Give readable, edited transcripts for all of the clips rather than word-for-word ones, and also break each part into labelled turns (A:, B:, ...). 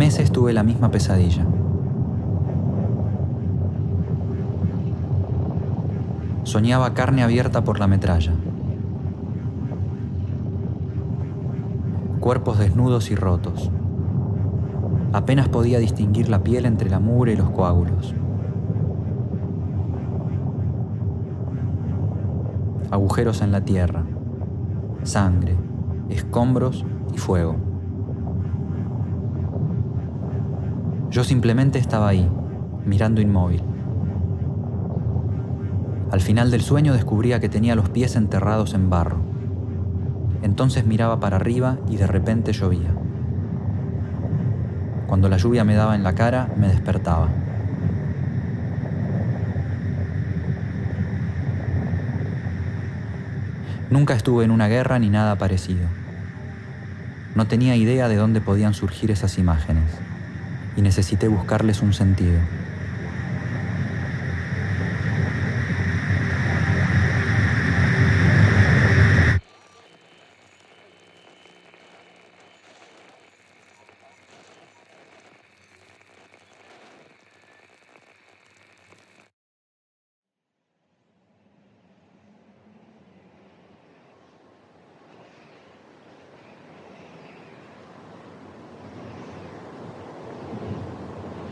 A: meses tuve la misma pesadilla. Soñaba carne abierta por la metralla. Cuerpos desnudos y rotos. Apenas podía distinguir la piel entre la mugre y los coágulos. Agujeros en la tierra, sangre, escombros y fuego. Yo simplemente estaba ahí, mirando inmóvil. Al final del sueño descubría que tenía los pies enterrados en barro. Entonces miraba para arriba y de repente llovía. Cuando la lluvia me daba en la cara, me despertaba. Nunca estuve en una guerra ni nada parecido. No tenía idea de dónde podían surgir esas imágenes, y necesité buscarles un sentido.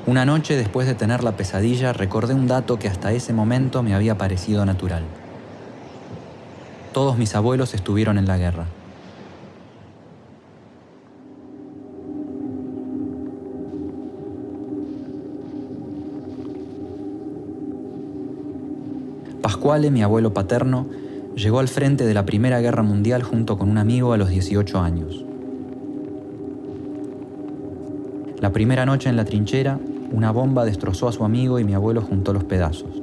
A: Una noche después de tener la pesadilla, recordé un dato que hasta ese momento me había parecido natural. Todos mis abuelos estuvieron en la guerra. Pasquale, mi abuelo paterno, llegó al frente de la Primera Guerra Mundial junto con un amigo a los 18 años. La primera noche en la trinchera, una bomba destrozó a su amigo y mi abuelo juntó los pedazos.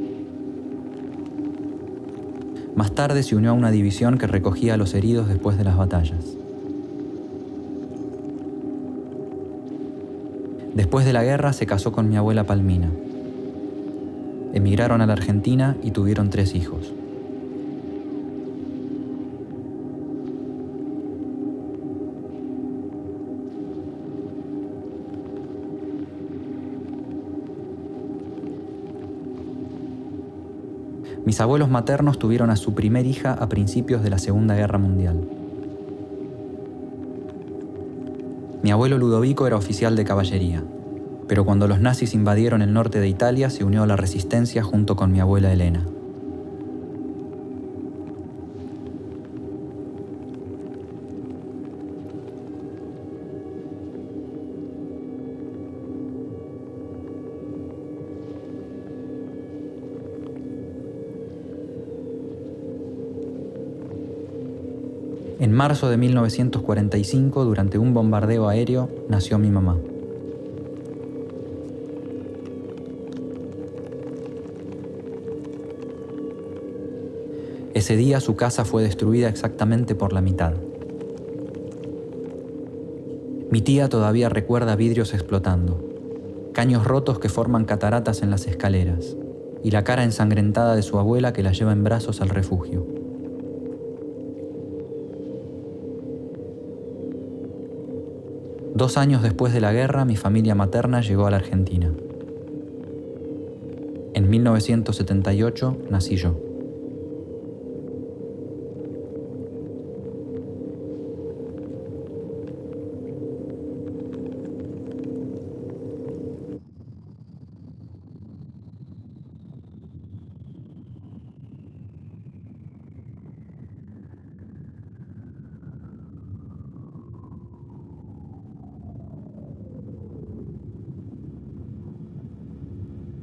A: Más tarde se unió a una división que recogía a los heridos después de las batallas. Después de la guerra se casó con mi abuela Palmina. Emigraron a la Argentina y tuvieron 3 hijos. Mis abuelos maternos tuvieron a su primer hija a principios de la Segunda Guerra Mundial. Mi abuelo Ludovico era oficial de caballería, pero cuando los nazis invadieron el norte de Italia se unió a la resistencia junto con mi abuela Elena. En marzo de 1945, durante un bombardeo aéreo, nació mi mamá. Ese día su casa fue destruida exactamente por la mitad. Mi tía todavía recuerda vidrios explotando, caños rotos que forman cataratas en las escaleras, y la cara ensangrentada de su abuela que la lleva en brazos al refugio. Dos años después de la guerra, mi familia materna llegó a la Argentina. En 1978 nací yo.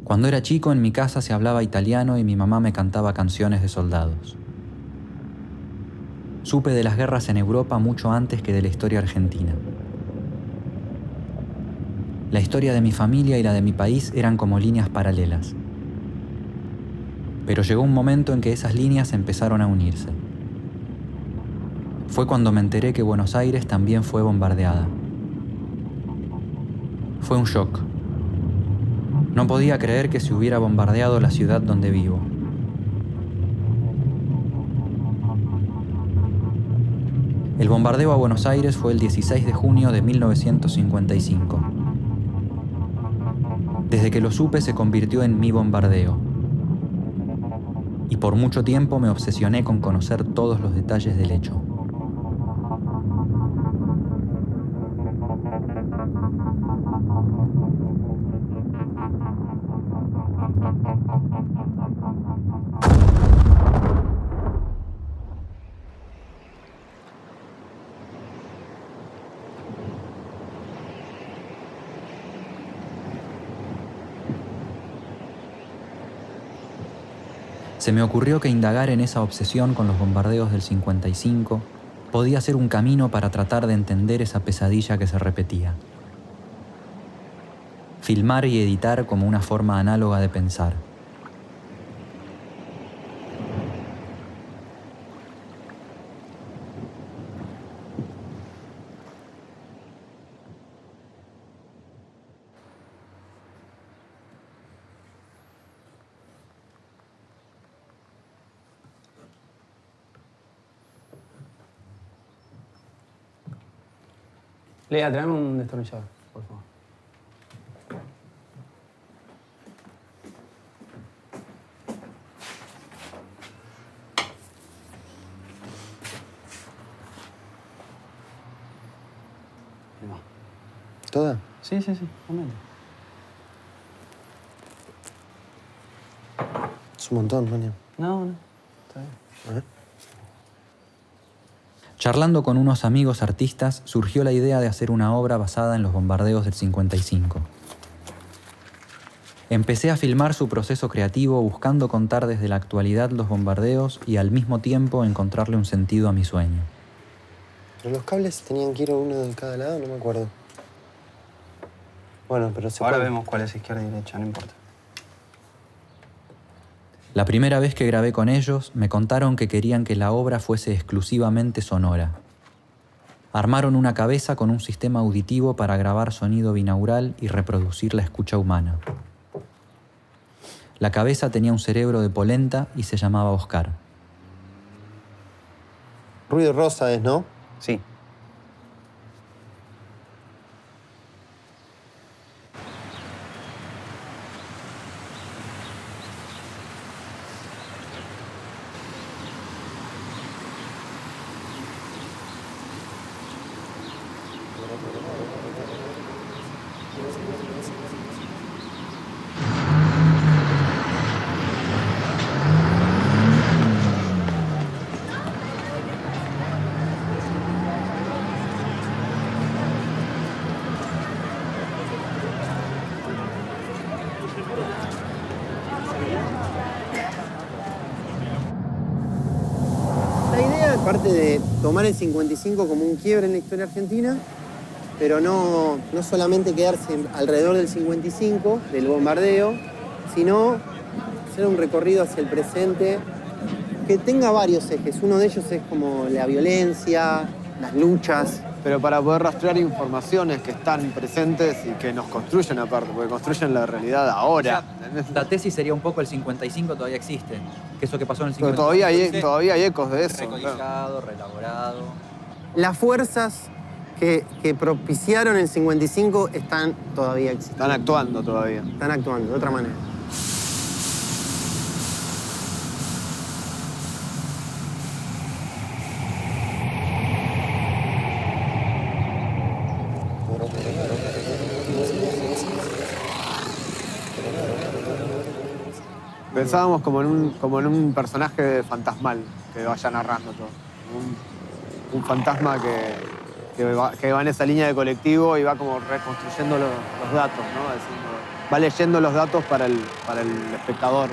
A: Cuando era chico, en mi casa se hablaba italiano y mi mamá me cantaba canciones de soldados. Supe de las guerras en Europa mucho antes que de la historia argentina. La historia de mi familia y la de mi país eran como líneas paralelas. Pero llegó un momento en que esas líneas empezaron a unirse. Fue cuando me enteré que Buenos Aires también fue bombardeada. Fue un shock. No podía creer que se hubiera bombardeado la ciudad donde vivo. El bombardeo a Buenos Aires fue el 16 de junio de 1955. Desde que lo supe se convirtió en mi bombardeo. Y por mucho tiempo me obsesioné con conocer todos los detalles del hecho. Se me ocurrió que indagar en esa obsesión con los bombardeos del 55 podía ser un camino para tratar de entender esa pesadilla que se repetía. Filmar y editar como una forma análoga de pensar.
B: Lea, tráeme un destornillador, por favor. Ahí va.
C: ¿Toda?
B: Sí, sí, sí, un momento.
C: Es un montón, Maña.
B: No, está bien.
C: A ver.
A: Charlando con unos amigos artistas, surgió la idea de hacer una obra basada en los bombardeos del 55. Empecé a filmar su proceso creativo buscando contar desde la actualidad los bombardeos y al mismo tiempo encontrarle un sentido a mi sueño.
C: Pero los cables tenían que ir uno de cada lado, no me acuerdo. Bueno, pero se
B: Ahora
C: puede.
B: vemos cuál es izquierda y derecha, no importa.
A: La primera vez que grabé con ellos, me contaron que querían que la obra fuese exclusivamente sonora. Armaron una cabeza con un sistema auditivo para grabar sonido binaural y reproducir la escucha humana. La cabeza tenía un cerebro de polenta y se llamaba Oscar.
C: Ruido rosa es, ¿no?
B: Sí.
C: La idea, aparte de tomar el 55 como un quiebre en la historia argentina, pero no solamente quedarse alrededor del 55, del bombardeo, sino hacer un recorrido hacia el presente que tenga varios ejes. Uno de ellos es como la violencia, las luchas.
D: Pero para poder rastrear informaciones que están presentes y que nos construyen aparte, porque construyen la realidad ahora.
A: La tesis sería un poco el 55 todavía existe, que eso que pasó en el
D: Pero
A: 55
D: todavía hay ecos de eso.
A: recodiciado, reelaborado.
C: Las fuerzas que propiciaron el 55 están todavía existiendo.
D: Están actuando todavía.
C: Están actuando de otra manera.
D: Pensábamos como en un personaje fantasmal que vaya narrando todo. Un fantasma que va en esa línea de colectivo y va como reconstruyendo los datos, ¿no? Va leyendo los datos para el espectador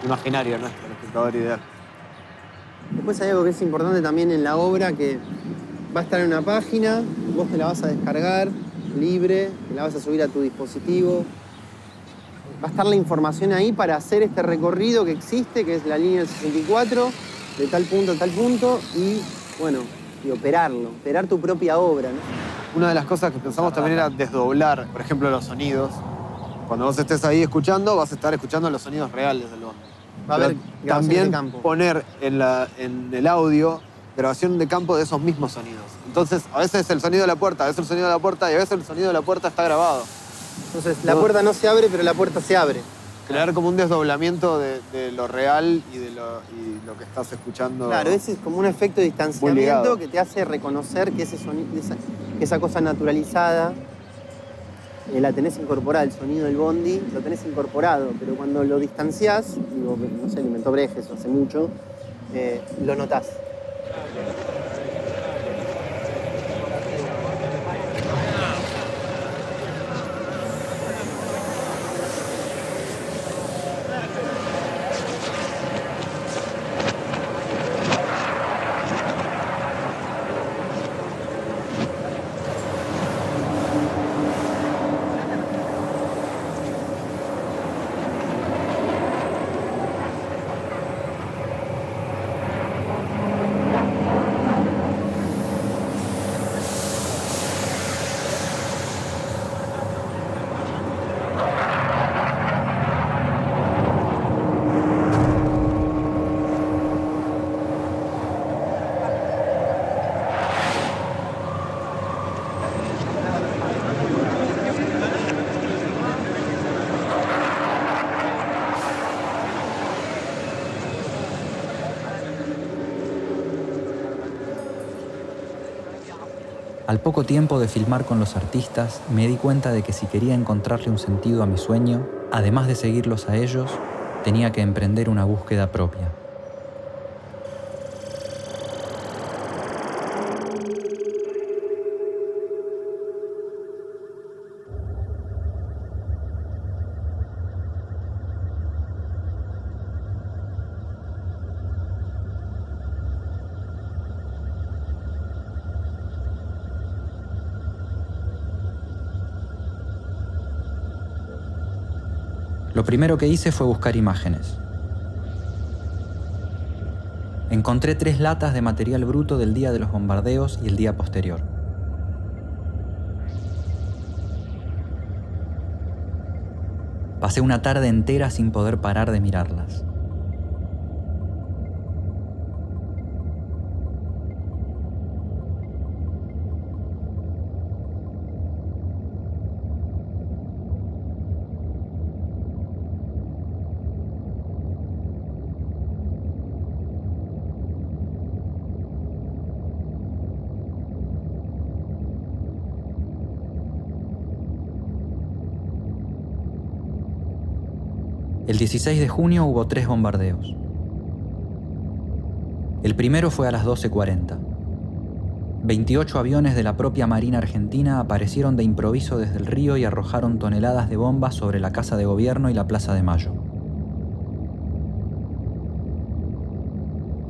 D: imaginario, nuestro, el espectador ideal.
C: Después hay algo que es importante también en la obra, que va a estar en una página, vos te la vas a descargar libre, te la vas a subir a tu dispositivo. Va a estar la información ahí para hacer este recorrido que existe, que es la línea del 64, de tal punto a tal punto, y bueno, y operar tu propia obra, ¿no?
D: Una de las cosas que pensamos también era desdoblar, por ejemplo, los sonidos. Cuando vos estés ahí escuchando, vas a estar escuchando los sonidos reales del bombo.
C: Va a haber grabaciones
D: también
C: de campo.
D: poner en el audio grabación de campo de esos mismos sonidos. Entonces, a veces el sonido de la puerta, a veces el sonido de la puerta y a veces el sonido de la puerta está grabado.
C: Entonces la puerta no se abre, pero la puerta se abre.
D: Crear como un desdoblamiento de lo real y de lo que estás escuchando.
C: Claro, ese es como un efecto de distanciamiento que te hace reconocer que ese sonido, esa cosa naturalizada la tenés incorporada, el sonido del bondi lo tenés incorporado, pero cuando lo distanciás, digo, no sé, lo inventó Brejes hace mucho, lo notás.
A: Al poco tiempo de filmar con los artistas, me di cuenta de que si quería encontrarle un sentido a mi sueño, además de seguirlos a ellos, tenía que emprender una búsqueda propia. Lo primero que hice fue buscar imágenes. Encontré 3 latas de material bruto del día de los bombardeos y el día posterior. Pasé una tarde entera sin poder parar de mirarlas. El 16 de junio hubo 3 bombardeos. El primero fue a las 12:40. 28 aviones de la propia Marina Argentina aparecieron de improviso desde el río y arrojaron toneladas de bombas sobre la Casa de Gobierno y la Plaza de Mayo.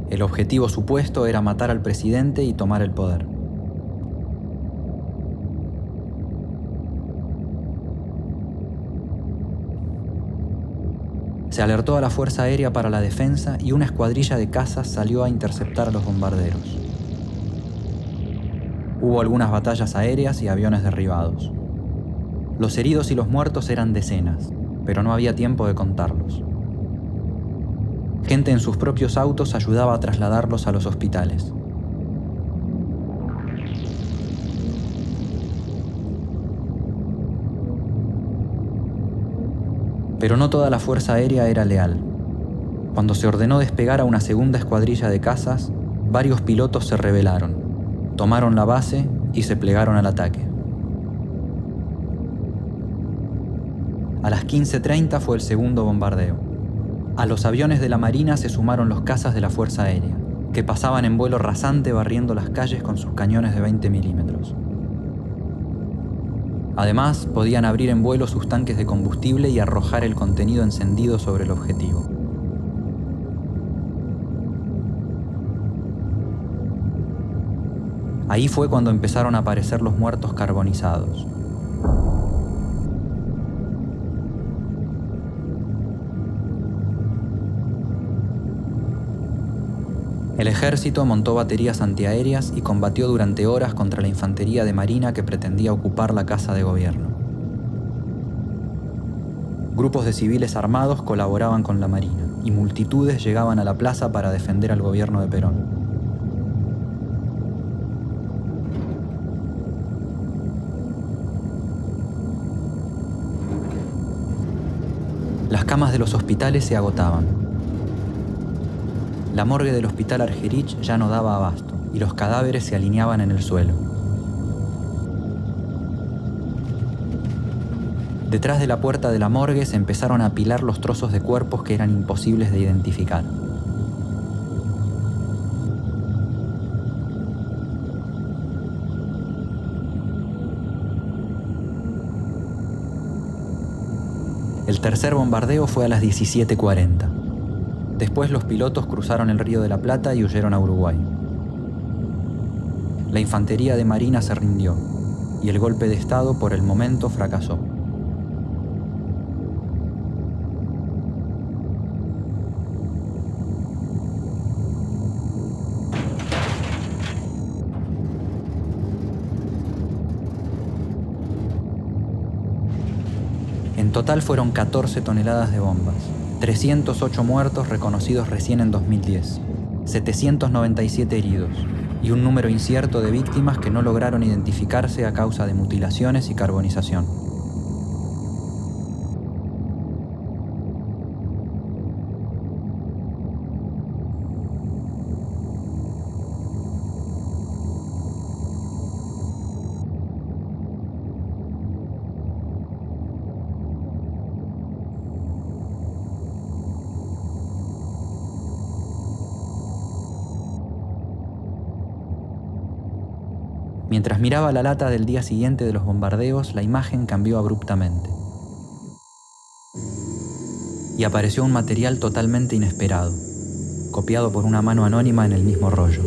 A: El objetivo supuesto era matar al presidente y tomar el poder. Se alertó a la Fuerza Aérea para la defensa y una escuadrilla de cazas salió a interceptar a los bombarderos. Hubo algunas batallas aéreas y aviones derribados. Los heridos y los muertos eran decenas, pero no había tiempo de contarlos. Gente en sus propios autos ayudaba a trasladarlos a los hospitales. Pero no toda la Fuerza Aérea era leal. Cuando se ordenó despegar a una segunda escuadrilla de cazas, varios pilotos se rebelaron, tomaron la base y se plegaron al ataque. A las 15:30 fue el segundo bombardeo. A los aviones de la Marina se sumaron los cazas de la Fuerza Aérea, que pasaban en vuelo rasante barriendo las calles con sus cañones de 20 milímetros. Además, podían abrir en vuelo sus tanques de combustible y arrojar el contenido encendido sobre el objetivo. Ahí fue cuando empezaron a aparecer los muertos carbonizados. El ejército montó baterías antiaéreas y combatió durante horas contra la infantería de Marina que pretendía ocupar la Casa de Gobierno. Grupos de civiles armados colaboraban con la Marina y multitudes llegaban a la plaza para defender al gobierno de Perón. Las camas de los hospitales se agotaban. La morgue del hospital Argerich ya no daba abasto y los cadáveres se alineaban en el suelo. Detrás de la puerta de la morgue se empezaron a apilar los trozos de cuerpos que eran imposibles de identificar. El tercer bombardeo fue a las 17:40. Después los pilotos cruzaron el Río de la Plata y huyeron a Uruguay. La infantería de Marina se rindió y el golpe de Estado por el momento fracasó. En total fueron 14 toneladas de bombas, 308 muertos reconocidos recién en 2010, 797 heridos y un número incierto de víctimas que no lograron identificarse a causa de mutilaciones y carbonización. Mientras miraba la lata del día siguiente de los bombardeos, la imagen cambió abruptamente. Y apareció un material totalmente inesperado, copiado por una mano anónima en el mismo rollo.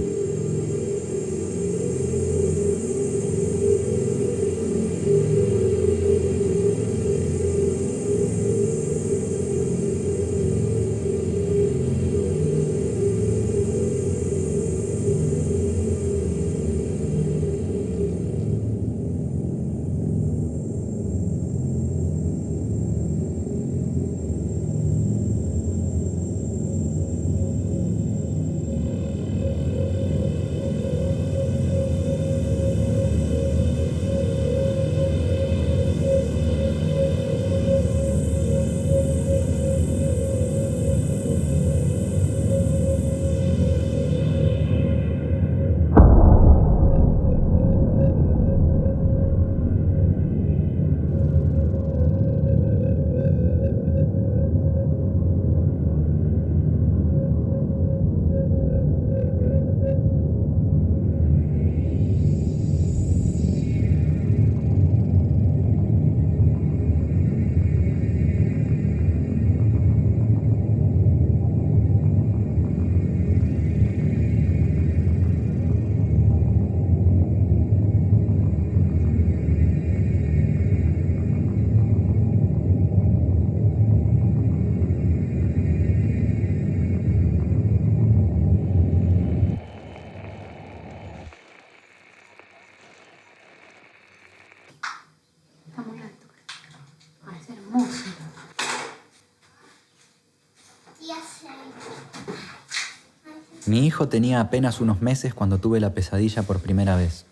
A: Mi hijo tenía apenas unos meses cuando tuve la pesadilla por primera vez.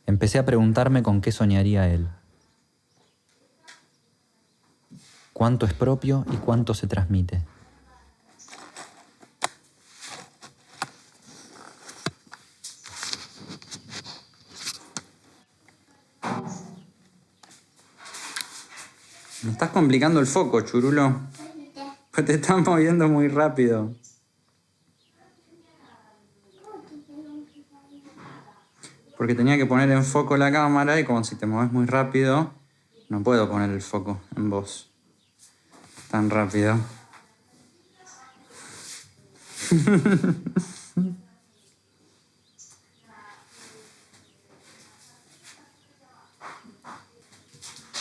A: Empecé a preguntarme con qué soñaría él. ¿Cuánto es propio y cuánto se transmite? Me estás complicando el foco, churulo. Pues te estás moviendo muy rápido. Porque tenía que poner en foco la cámara y como si te mueves muy rápido, no puedo poner el foco en vos. Tan rápido.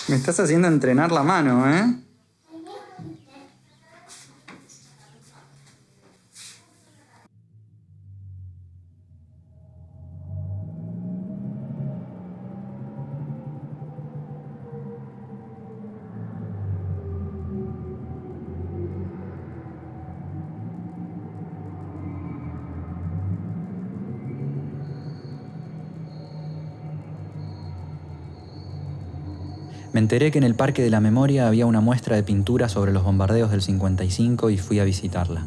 A: Me estás haciendo entrenar la mano, ¿eh? Me enteré que en el Parque de la Memoria había una muestra de pintura sobre los bombardeos del 55 y fui a visitarla.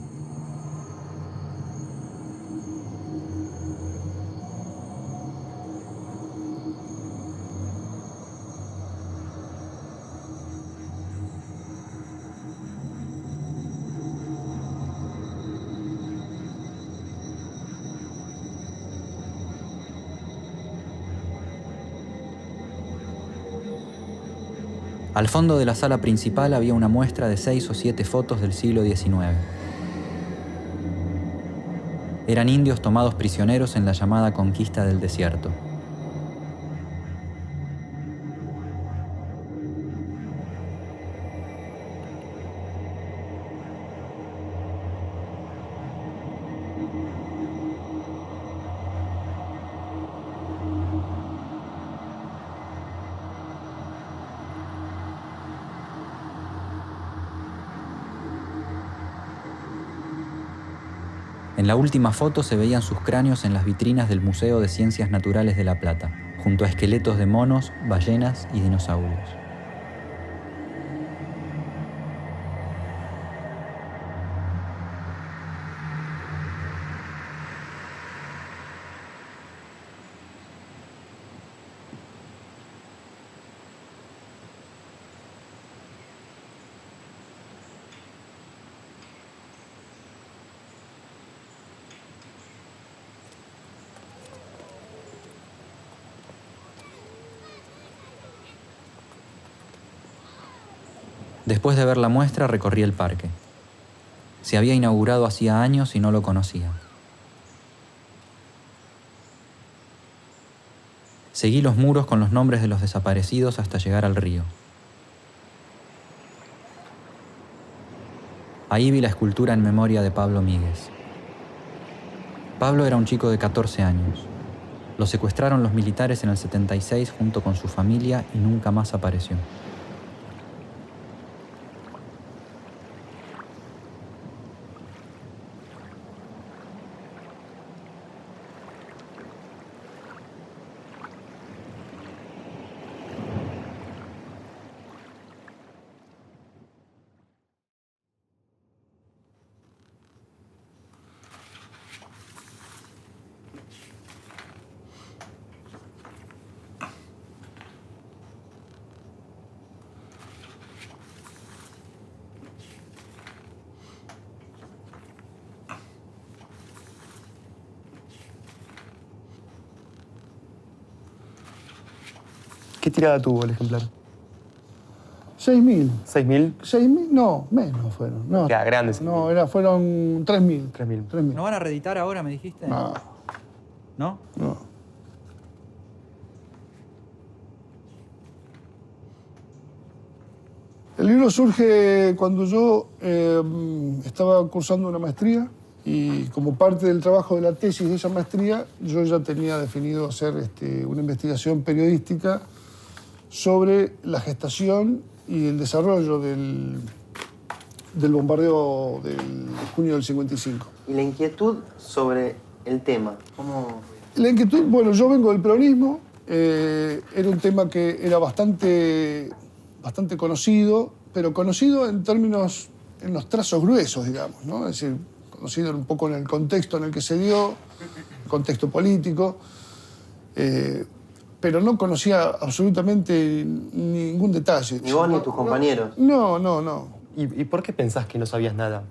A: Al fondo de la sala principal había una muestra de 6 o 7 fotos del siglo XIX. Eran indios tomados prisioneros en la llamada conquista del desierto. En la última foto se veían sus cráneos en las vitrinas del Museo de Ciencias Naturales de La Plata, junto a esqueletos de monos, ballenas y dinosaurios. Después de ver la muestra, recorrí el parque. Se había inaugurado hacía años y no lo conocía. Seguí los muros con los nombres de los desaparecidos hasta llegar al río. Ahí vi la escultura en memoria de Pablo Míguez. Pablo era un chico de 14 años. Lo secuestraron los militares en el 76 junto con su familia y nunca más apareció.
E: ¿Qué tirada tuvo el ejemplar?
F: 6.000.
E: ¿6.000?
F: 6.000, no, menos fueron. No,
E: Ya, grandes.
F: no, fueron 3.000.
E: 3.000.
F: 3.000.
A: ¿No van a reeditar ahora, me dijiste?
F: No,
A: ¿No?
F: no. El libro surge cuando yo estaba cursando una maestría y como parte del trabajo de la tesis de esa maestría, yo ya tenía definido hacer una investigación periodística sobre la gestación y el desarrollo del bombardeo del junio del 55.
C: ¿Y la inquietud sobre el tema? ¿Cómo?
F: La inquietud, bueno, yo vengo del peronismo, era un tema que era bastante conocido, pero conocido en términos, en los trazos gruesos, digamos, ¿no? Es decir, conocido un poco en el contexto en el que se dio, el contexto político, pero no conocía absolutamente ningún detalle.
C: ¿Ni vos ni tus compañeros?
F: No, no, no.
E: ¿Y por qué pensás que no sabías nada?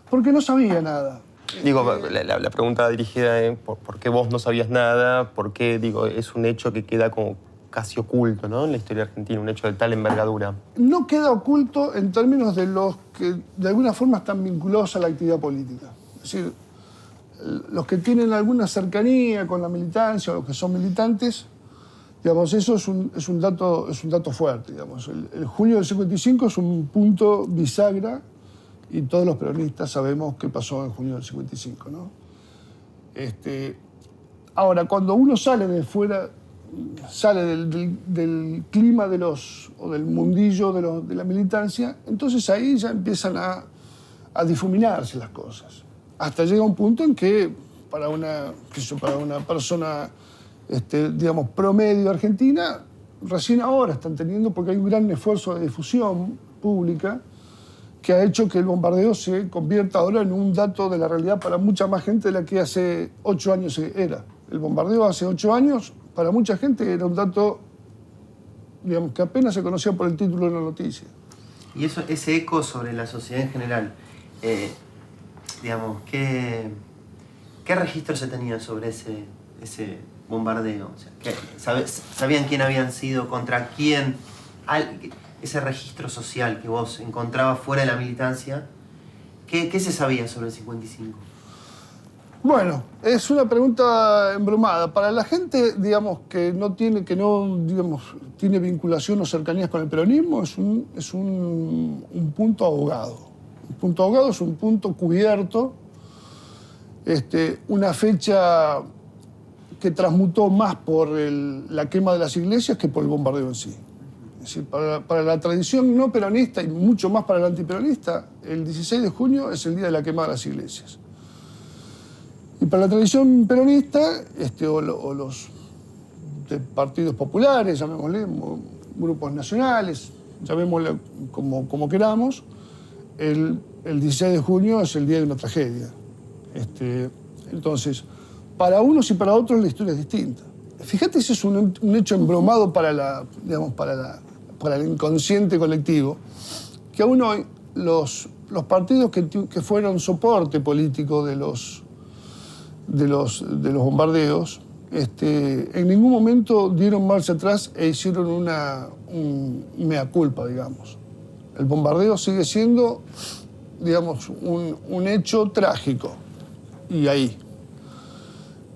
F: Porque no sabía nada.
E: Digo, la pregunta dirigida es ¿por qué vos no sabías nada? ¿Por qué, digo, es un hecho que queda como casi oculto, ¿no? En la historia argentina, un hecho de tal envergadura.
F: No queda oculto en términos de los que de alguna forma están vinculados a la actividad política. Es decir, los que tienen alguna cercanía con la militancia o los que son militantes, digamos, eso es un dato fuerte, digamos. El junio del 55 es un punto bisagra y todos los peronistas sabemos qué pasó en junio del 55, ¿no? Ahora, cuando uno sale de fuera, sale del clima o del mundillo de la militancia, entonces ahí ya empiezan a difuminarse las cosas. Hasta llega un punto en que para una persona, digamos, promedio argentina, recién ahora están teniendo, porque hay un gran esfuerzo de difusión pública que ha hecho que el bombardeo se convierta ahora en un dato de la realidad para mucha más gente de la que hace 8 años era. El bombardeo hace 8 años, para mucha gente era un dato, digamos, que apenas se conocía por el título de la noticia.
G: Y eso, ese eco sobre la sociedad en general, digamos, ¿qué registros se tenían sobre ese bombardeo? O sea, ¿sabían quién habían sido, contra quién? Ese registro social que vos encontrabas fuera de la militancia, ¿qué se sabía sobre el 55?
F: Bueno, es una pregunta embromada. Para la gente, digamos, que no tiene vinculación o cercanías con el peronismo, es un punto ahogado. Un punto ahogado es un punto cubierto, una fecha que transmutó más por la quema de las iglesias que por el bombardeo en sí. Es decir, para la tradición no peronista y mucho más para el antiperonista, el 16 de junio es el día de la quema de las iglesias. Y para la tradición peronista, o los de partidos populares, llamémosle, grupos nacionales, llamémosle como queramos, el 16 de junio es el día de una tragedia. Entonces, para unos y para otros la historia es distinta. Fíjate, ese es un hecho embromado para el inconsciente colectivo, que aún hoy los partidos que fueron soporte político de los bombardeos, en ningún momento dieron marcha atrás e hicieron un mea culpa, digamos. El bombardeo sigue siendo, digamos, un hecho trágico, y ahí.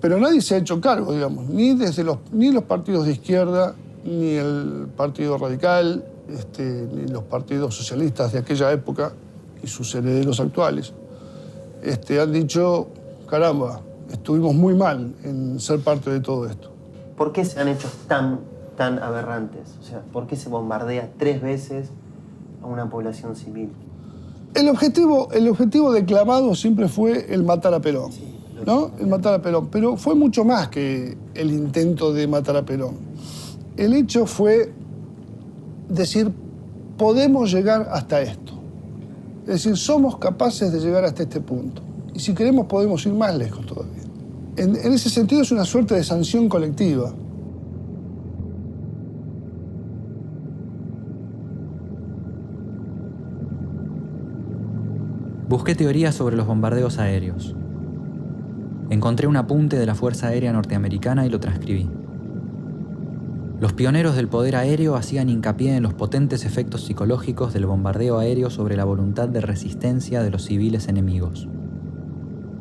F: Pero nadie se ha hecho cargo, digamos, ni los partidos de izquierda, ni el Partido Radical, ni los partidos socialistas de aquella época y sus herederos actuales, han dicho, caramba, estuvimos muy mal en ser parte de todo esto.
G: ¿Por qué se han hecho tan aberrantes? O sea, ¿por qué se bombardea 3 veces a una población civil?
F: El objetivo declamado siempre fue el matar a Perón, ¿no? El matar a Perón. Pero fue mucho más que el intento de matar a Perón. El hecho fue decir, podemos llegar hasta esto. Es decir, somos capaces de llegar hasta este punto. Y si queremos podemos ir más lejos todavía. En ese sentido es una suerte de sanción colectiva.
A: Busqué teorías sobre los bombardeos aéreos. Encontré un apunte de la Fuerza Aérea Norteamericana y lo transcribí. Los pioneros del poder aéreo hacían hincapié en los potentes efectos psicológicos del bombardeo aéreo sobre la voluntad de resistencia de los civiles enemigos.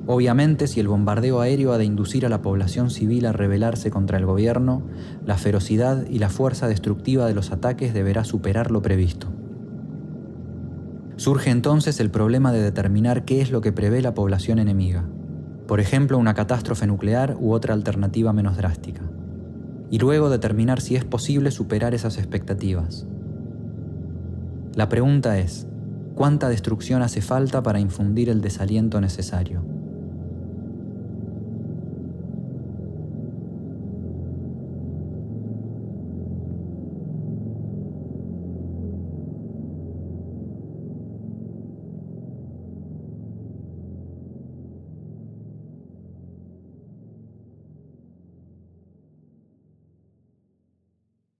A: Obviamente, si el bombardeo aéreo ha de inducir a la población civil a rebelarse contra el gobierno, la ferocidad y la fuerza destructiva de los ataques deberá superar lo previsto. Surge entonces el problema de determinar qué es lo que prevé la población enemiga. Por ejemplo, una catástrofe nuclear u otra alternativa menos drástica. Y luego determinar si es posible superar esas expectativas. La pregunta es, ¿cuánta destrucción hace falta para infundir el desaliento necesario?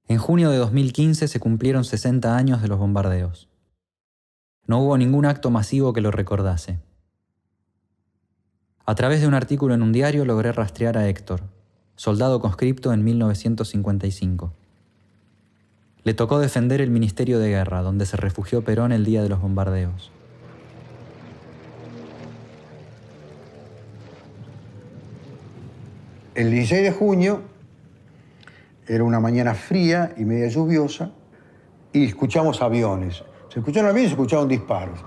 A: En junio de 2015 se cumplieron 60 años de los bombardeos. No hubo ningún acto masivo que lo recordase. A través de un artículo en un diario logré rastrear a Héctor, soldado conscripto en 1955. Le tocó defender el Ministerio de Guerra, donde se refugió Perón el día de los bombardeos.
H: El 16 de junio era una mañana fría y media lluviosa y escuchamos aviones. Se escucharon aviones y se escucharon disparos.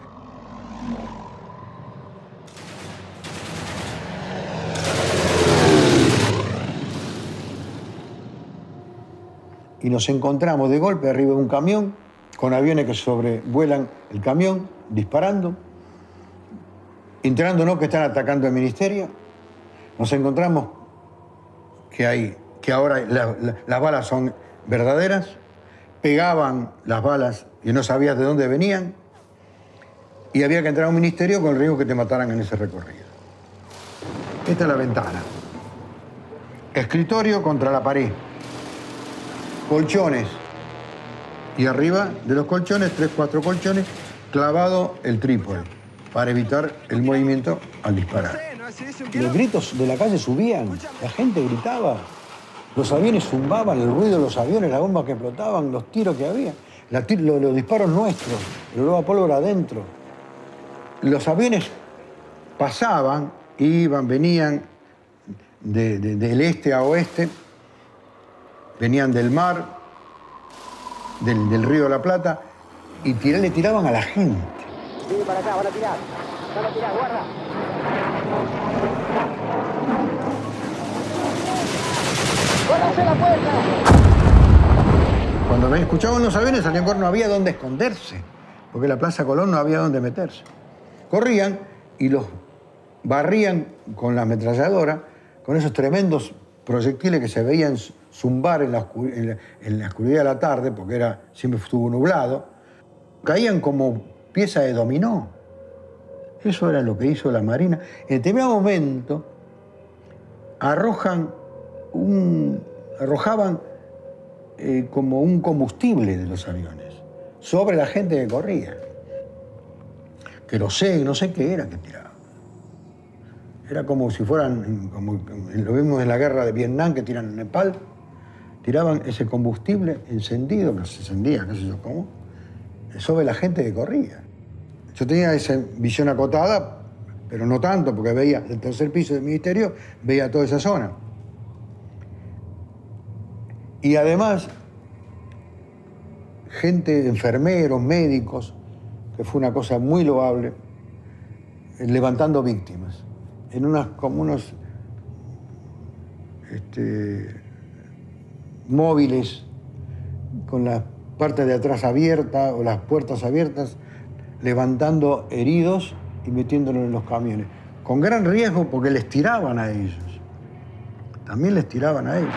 H: Y nos encontramos de golpe arriba de un camión con aviones que sobrevuelan el camión, disparando, enterándonos que están atacando el ministerio. Nos encontramos que ahora las balas son verdaderas, pegaban las balas y no sabías de dónde venían, y había que entrar a un ministerio con el riesgo que te mataran en ese recorrido. Esta es la ventana. Escritorio contra la pared. Colchones. Y arriba de los colchones, 3, 4 colchones, clavado el trípode para evitar el movimiento al disparar. Los gritos de la calle subían, la gente gritaba, los aviones zumbaban, el ruido de los aviones, las bombas que explotaban, los tiros que había, los disparos nuestros, el olor a pólvora adentro. Los aviones pasaban, iban, venían del este a oeste, venían del mar, del río de la Plata, y le tiraban a la gente.
C: Viene para acá, van a tirar, guarda. ¡Córranse la puerta!
H: Cuando escuchaban los aviones salían corriendo, no había dónde esconderse, porque en la Plaza Colón no había dónde meterse. Corrían y los barrían con la ametralladora, con esos tremendos proyectiles que se veían zumbar en la oscuridad de la tarde, porque siempre estuvo nublado. Caían como pieza de dominó. Eso era lo que hizo la Marina. En determinado momento arrojaban como un combustible de los aviones sobre la gente que corría. Querosén, no sé qué era que tiraban. Era como si fueran, como lo vimos en la guerra de Vietnam que tiran en Nepal, tiraban ese combustible encendido, que se encendía, qué sé yo cómo, sobre la gente que corría. Yo tenía esa visión acotada, pero no tanto, porque veía el tercer piso del ministerio, veía toda esa zona. Y además, gente, enfermeros, médicos, que fue una cosa muy loable, levantando víctimas, en como unos móviles con las partes de atrás abiertas o las puertas abiertas, levantando heridos y metiéndolos en los camiones, con gran riesgo porque les tiraban a ellos. También les tiraban a ellos.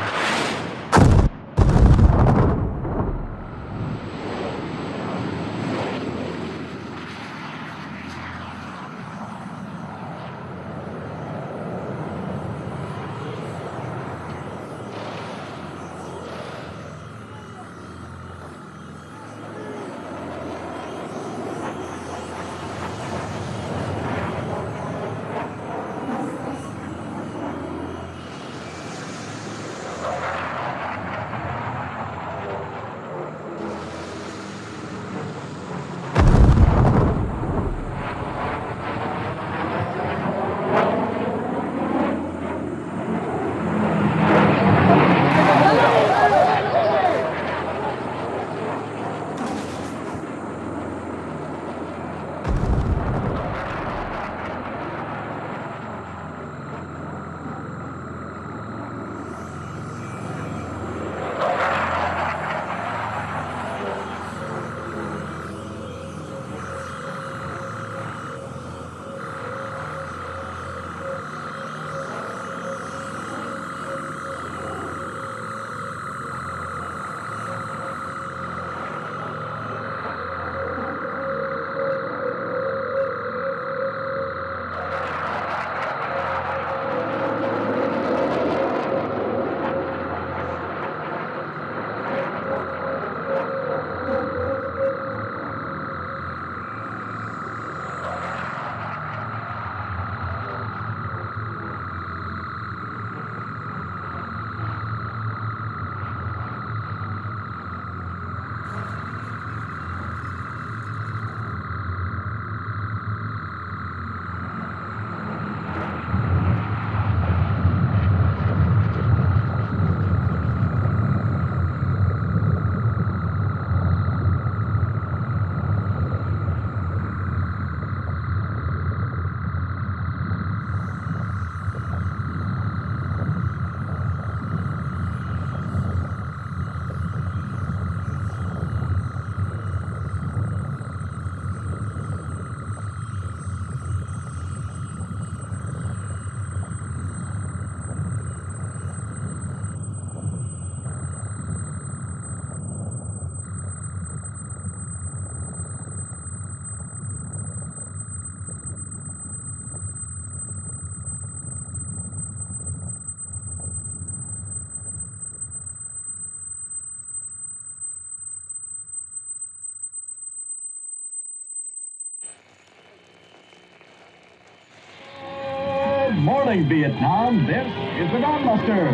I: morning, Vietnam. This is the Gunbuster.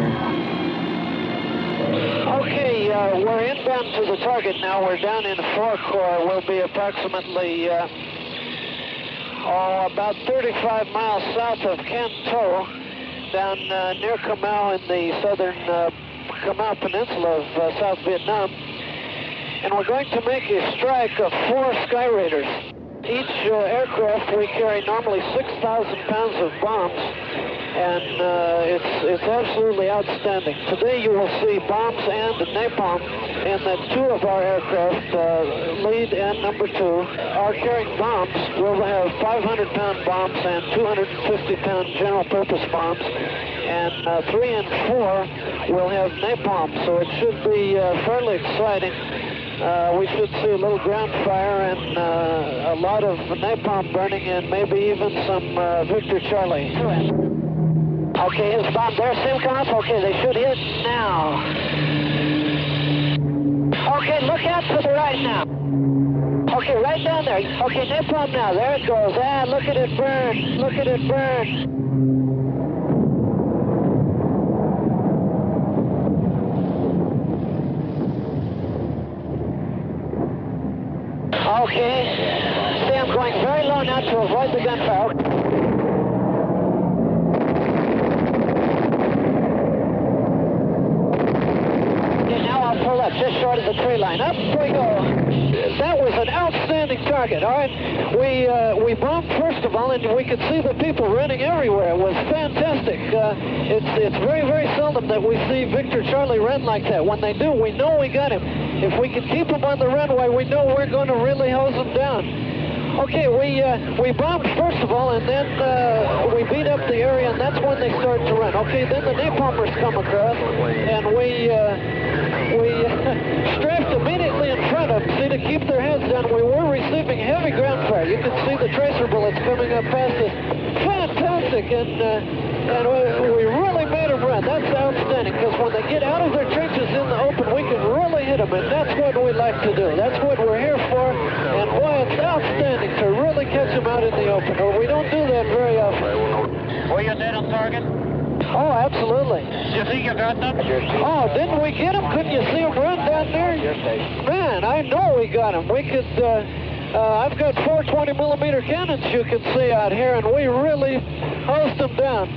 J: Okay, we're inbound to the target now. We're down in Four Corps. We'll be approximately about 35 miles south of Can Tho, down near Cà Mau in the southern Cà Mau Peninsula of South Vietnam. And we're going to make a strike of 4 Sky Raiders. Each aircraft, we carry normally 6,000 pounds of bombs, and it's absolutely outstanding. Today you will see bombs and napalm, and then 2 of our aircraft, lead and number 2, are carrying bombs. We'll have 500-pound bombs and 250-pound general-purpose bombs, and 3 and 4 will have napalm, so it should be fairly exciting. We should see a little ground fire and a lot of napalm burning and maybe even some Victor Charlie. Okay, his bomb there, Simcoff. Okay, they should hit now. Okay, look out to the right now. Okay, right down there. Okay, napalm now. There it goes. Ah, look at it burn. Look at it burn. Okay. See, I'm going very low now to avoid the gunfire. Okay, now I'll pull up just short of the tree line. Up we go. That was an outstanding target, all right? We bombed first of all, and we could see the people running everywhere. It was fantastic. It's very, very seldom that we see Victor Charlie run like that. When they do, we know we got him. If we can keep him on the runway, we know we're going to really hose him down. Okay, we bombed first of all, and then we beat up the area, and that's when they started to run. Okay, then the napalmers come across, and we strafed immediately in front of them, see, to keep their heads down. We were receiving heavy ground fire. You can see the tracer bullets coming up past us. Fantastic, and we really made them run. That's outstanding, because when they get out of their trenches in the open, we can really hit them, and that's what we like to do. That's what we're here for, and boy, it's outstanding to really catch them out in the open. We don't do that very often.
I: Were you dead on target?
J: Oh, absolutely.
I: Did you think you got them?
J: Oh, didn't we get them? Couldn't you see them run down there? Man, I know we got them. We could, I've got 4 20-millimeter cannons you can see out here, and we really hosed them down.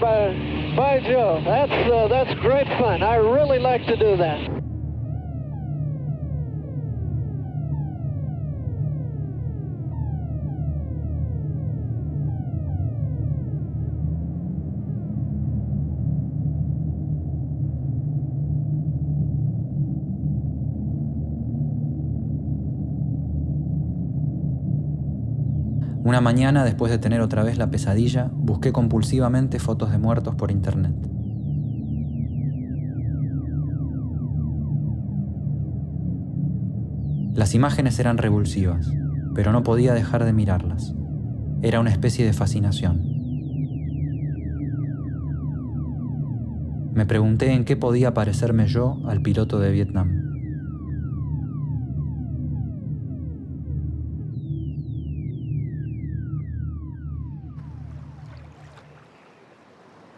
J: By Joe, that's great fun. I really like to do that.
A: Una mañana, después de tener otra vez la pesadilla, busqué compulsivamente fotos de muertos por internet. Las imágenes eran revulsivas, pero no podía dejar de mirarlas. Era una especie de fascinación. Me pregunté en qué podía parecerme yo al piloto de Vietnam.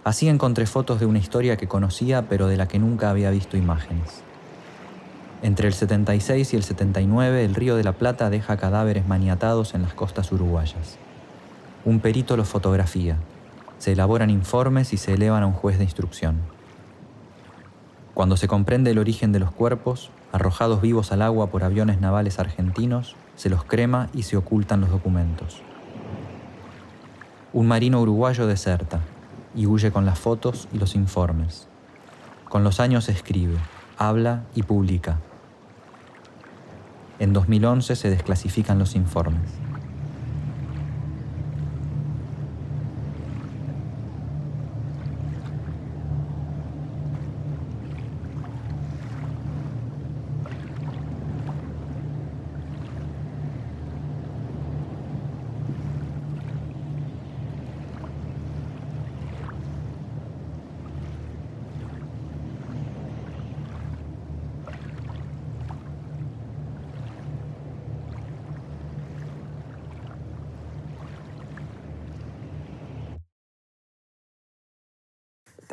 A: Así encontré fotos de una historia que conocía pero de la que nunca había visto imágenes. Entre el 76 y el 79 el Río de la Plata deja cadáveres maniatados en las costas uruguayas. Un perito los fotografía, se elaboran informes y se elevan a un juez de instrucción. Cuando se comprende el origen de los cuerpos, arrojados vivos al agua por aviones navales argentinos, se los crema y se ocultan los documentos. Un marino uruguayo deserta y huye con las fotos y los informes. Con los años escribe, habla y publica. En 2011 se desclasifican los informes.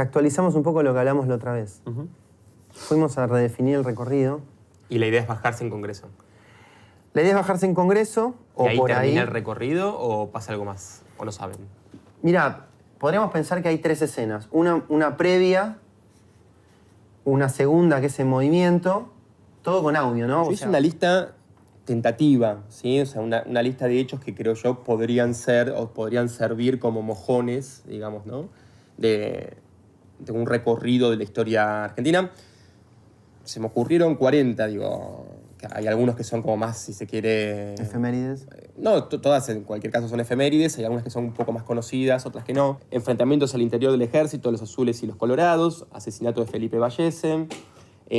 C: Te actualizamos un poco lo que hablamos la otra vez. Fuimos a redefinir el recorrido.
E: Y la idea es bajarse en Congreso.
C: La idea es bajarse en Congreso o
E: ¿Y ahí
C: por
E: termina
C: ahí.
E: el recorrido o pasa algo más? ¿O no saben?
C: Mira, podríamos pensar que hay 3 escenas. Una previa, una segunda que es en movimiento, todo con audio, ¿no?
E: Yo hice una lista tentativa, ¿sí? O sea, una lista de hechos que creo yo podrían ser o podrían servir como mojones, digamos, ¿no? De un recorrido de la historia argentina. Se me ocurrieron 40, digo. Que hay algunos que son como más, si se quiere...
C: ¿Efemérides?
E: No, todas en cualquier caso son efemérides. Hay algunas que son un poco más conocidas, otras que no. Enfrentamientos al interior del ejército, los azules y los colorados. Asesinato de Felipe Vallese.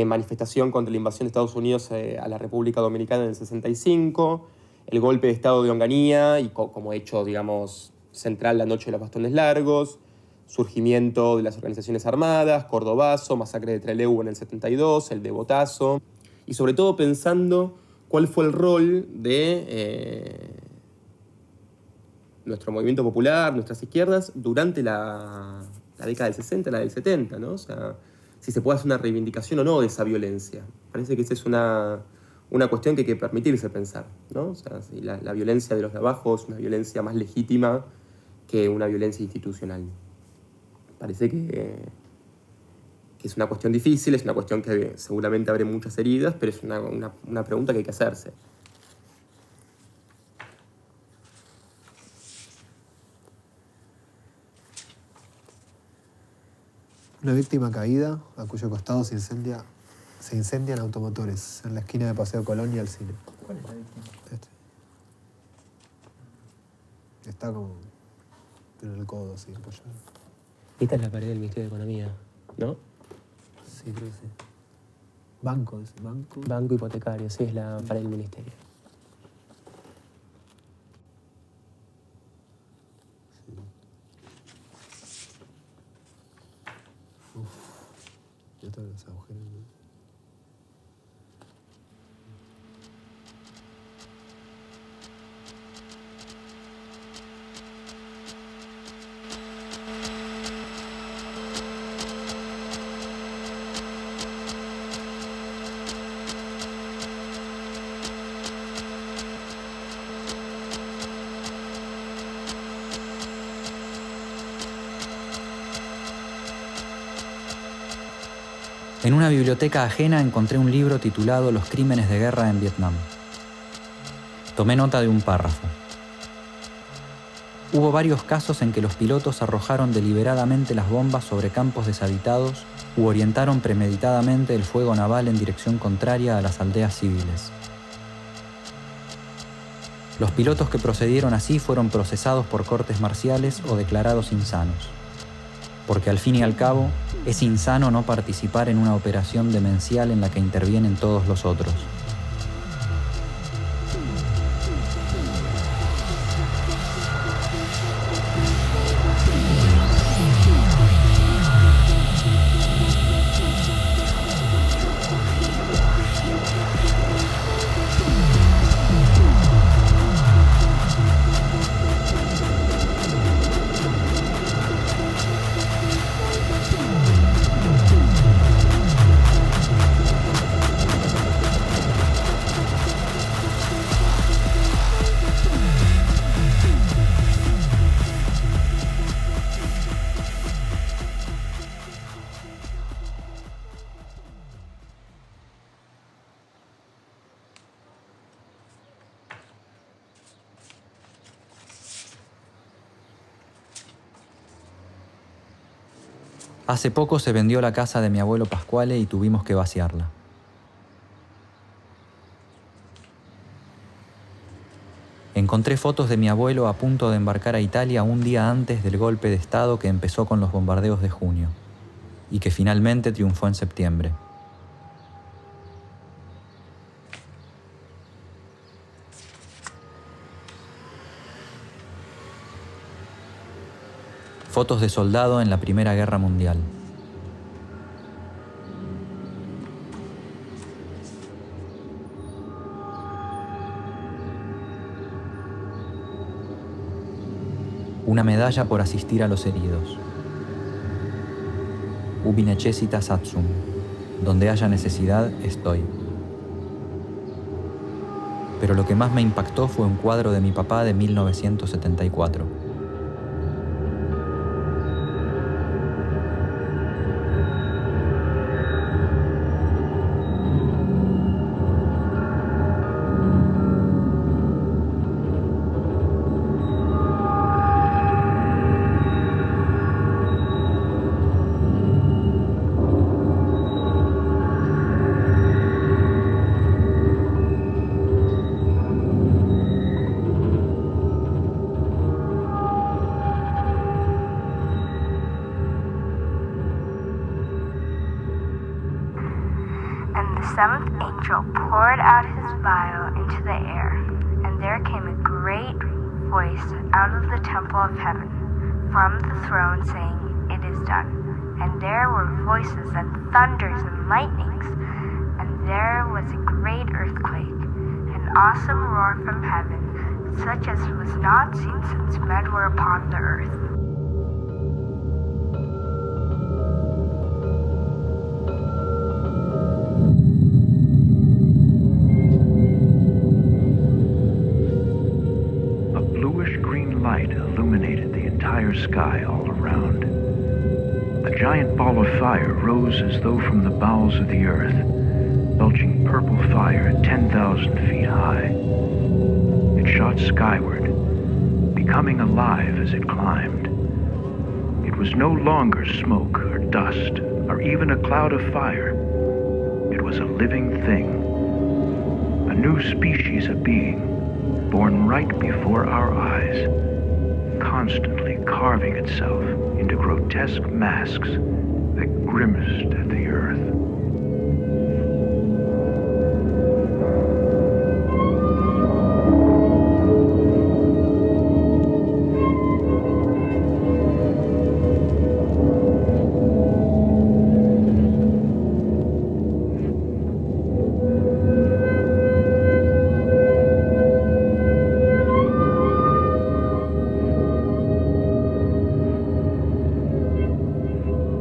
E: Manifestación contra la invasión de Estados Unidos a la República Dominicana en el 65. El golpe de estado de Onganía y como hecho, digamos, central la noche de los bastones largos. Surgimiento de las organizaciones armadas, Cordobazo, masacre de Trelew en el 72, el de Botazo. Y sobre todo pensando cuál fue el rol de nuestro movimiento popular, nuestras izquierdas, durante la década del 60, la del 70, ¿no? O sea, si se puede hacer una reivindicación o no de esa violencia. Parece que esa es una cuestión que hay que permitirse pensar, ¿no? O sea, si la violencia de los de abajo es una violencia más legítima que una violencia institucional. Parece que es una cuestión difícil, es una cuestión que seguramente abre muchas heridas, pero es una pregunta que hay que hacerse.
D: Una víctima caída a cuyo costado se incendian automotores en la esquina de Paseo Colón y Alcine.
K: ¿Cuál es la víctima?
D: Está como en el codo, así, apoyado.
E: Esta es la pared del Ministerio de Economía, ¿no?
D: Sí, creo que sí. Banco, dice, banco.
E: Banco hipotecario, sí, es la pared del Ministerio.
D: Ya están los agujeros, ¿no?
A: En una biblioteca ajena encontré un libro titulado Los crímenes de guerra en Vietnam. Tomé nota de un párrafo. Hubo varios casos en que los pilotos arrojaron deliberadamente las bombas sobre campos deshabitados u orientaron premeditadamente el fuego naval en dirección contraria a las aldeas civiles. Los pilotos que procedieron así fueron procesados por cortes marciales o declarados insanos. Porque al fin y al cabo, es insano no participar en una operación demencial en la que intervienen todos los otros. Hace poco se vendió la casa de mi abuelo Pascuale y tuvimos que vaciarla. Encontré fotos de mi abuelo a punto de embarcar a Italia un día antes del golpe de Estado que empezó con los bombardeos de junio y que finalmente triunfó en septiembre. Fotos de soldado en la Primera Guerra Mundial. Una medalla por asistir a los heridos. ubi necessitas atsum. Donde haya necesidad, estoy. Pero lo que más me impactó fue un cuadro de mi papá de 1974.
K: The seventh angel poured out his vial into the air, and there came a great voice out of the temple of heaven, from the throne, saying, "It is done." And there were voices and thunders and lightnings, and there was a great earthquake, an awesome roar from heaven, such as was not seen since men were upon the earth.
L: Light illuminated the entire sky all around. A giant ball of fire rose as though from the bowels of the earth, belching purple fire 10,000 feet high. It shot skyward, becoming alive as it climbed. It was no longer smoke or dust or even a cloud of fire. It was a living thing, a new species of being, born right before our eyes, constantly carving itself into grotesque masks that grimaced at the earth.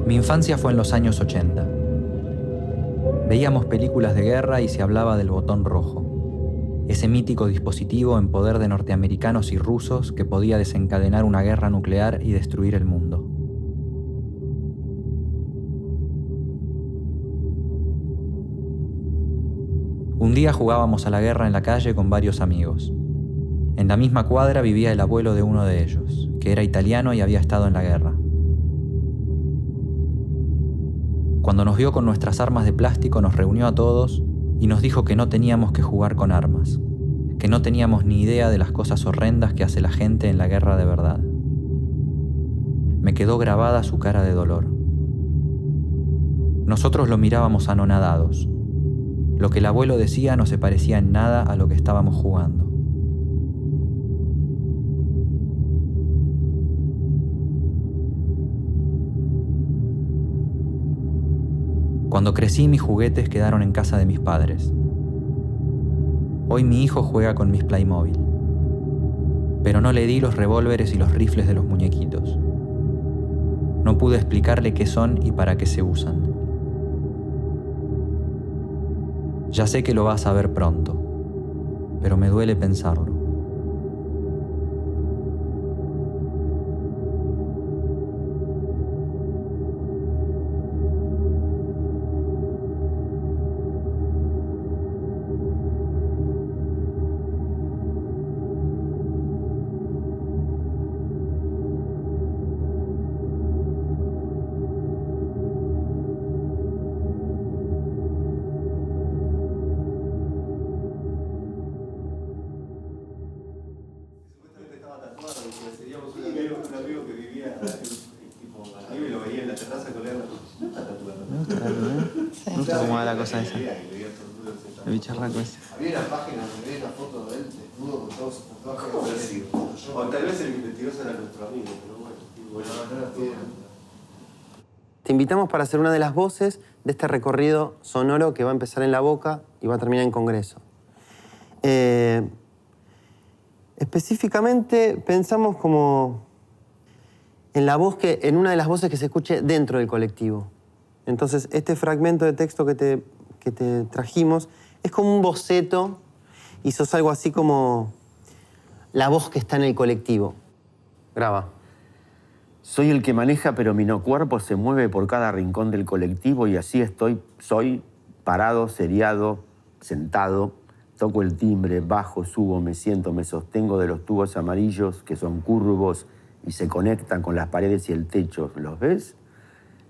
A: Mi infancia fue en los años 80. Veíamos películas de guerra y se hablaba del botón rojo, ese mítico dispositivo en poder de norteamericanos y rusos que podía desencadenar una guerra nuclear y destruir el mundo. Un día jugábamos a la guerra en la calle con varios amigos. En la misma cuadra vivía el abuelo de uno de ellos, que era italiano y había estado en la guerra. Cuando nos vio con nuestras armas de plástico, nos reunió a todos y nos dijo que no teníamos que jugar con armas, que no teníamos ni idea de las cosas horrendas que hace la gente en la guerra de verdad. Me quedó grabada su cara de dolor. Nosotros lo mirábamos anonadados. Lo que el abuelo decía no se parecía en nada a lo que estábamos jugando. Cuando crecí, mis juguetes quedaron en casa de mis padres. Hoy mi hijo juega con mis Playmobil. Pero no le di los revólveres y los rifles de los muñequitos. No pude explicarle qué son y para qué se usan. Ya sé que lo vas a ver pronto, pero me duele pensarlo.
C: Me gusta cómo va la cosa esa. El bicharraco ese.
G: Había una página donde veía una foto de él desnudo con todos sus tatuajes. O tal vez el mentiroso era nuestro amigo, pero bueno.
C: Te invitamos para ser una de las voces de este recorrido sonoro que va a empezar en La Boca y va a terminar en Congreso. Específicamente pensamos como en una de las voces que se escuche dentro del colectivo.
G: Entonces, este fragmento de texto que te trajimos es como un boceto y sos algo así como la voz que está en el colectivo. Graba.
M: Soy el que maneja, pero mi no cuerpo se mueve por cada rincón del colectivo y así soy parado, seriado, sentado, toco el timbre, bajo, subo, me siento, me sostengo de los tubos amarillos que son curvos y se conectan con las paredes y el techo. ¿Los ves?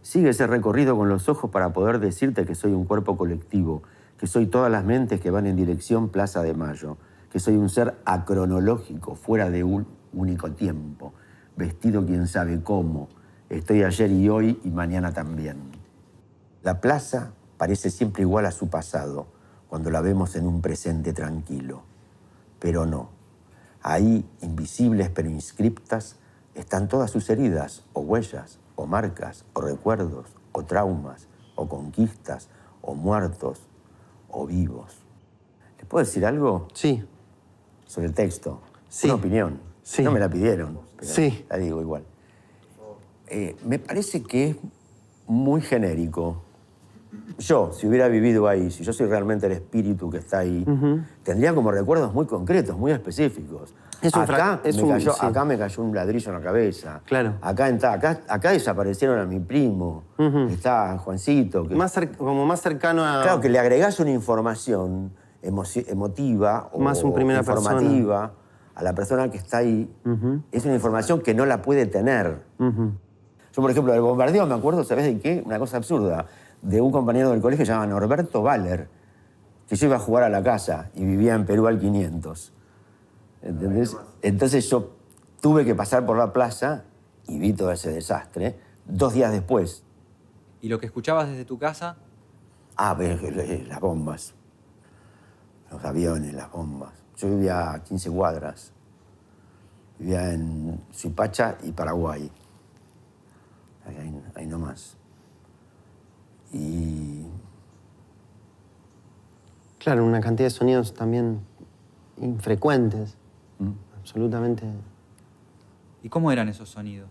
M: Sigue ese recorrido con los ojos para poder decirte que soy un cuerpo colectivo, que soy todas las mentes que van en dirección Plaza de Mayo, que soy un ser acronológico, fuera de un único tiempo, vestido quién sabe cómo. Estoy ayer y hoy y mañana también. La plaza parece siempre igual a su pasado, cuando la vemos en un presente tranquilo. Pero no. Ahí, invisibles pero inscriptas, están todas sus heridas, o huellas, o marcas, o recuerdos, o traumas, o conquistas, o muertos, o vivos. ¿Les puedo decir algo?
G: Sí.
M: Sobre el texto.
G: Sí.
M: Una opinión.
G: Sí.
M: No me la pidieron, pero
G: sí.
M: la digo igual. Me parece que es muy genérico. Yo, si hubiera vivido ahí, si yo soy realmente el espíritu que está ahí, tendría como recuerdos muy concretos, muy específicos. Acá me cayó un ladrillo en la cabeza.
G: Claro.
M: Acá desaparecieron a mi primo. Está Juancito. Que,
G: como más cercano a...
M: Claro, que le agregás una información emotiva
G: más
M: o
G: en primera
M: informativa
G: persona
M: a la persona que está ahí. Es una información que no la puede tener. Yo, por ejemplo, del bombardeo me acuerdo, ¿sabés de qué? Una cosa absurda. De un compañero del colegio llamado Norberto Valer, que yo iba a jugar a la casa y vivía en Perú al 500. ¿Entendés? Entonces yo tuve que pasar por la plaza y vi todo ese desastre 2 días después.
A: ¿Y lo que escuchabas desde tu casa?
M: Las bombas. Los aviones, las bombas. Yo vivía a 15 cuadras. Vivía en Suipacha y Paraguay. Ahí nomás. Y...
G: Claro, una cantidad de sonidos también infrecuentes. Absolutamente.
A: ¿Y cómo eran esos sonidos?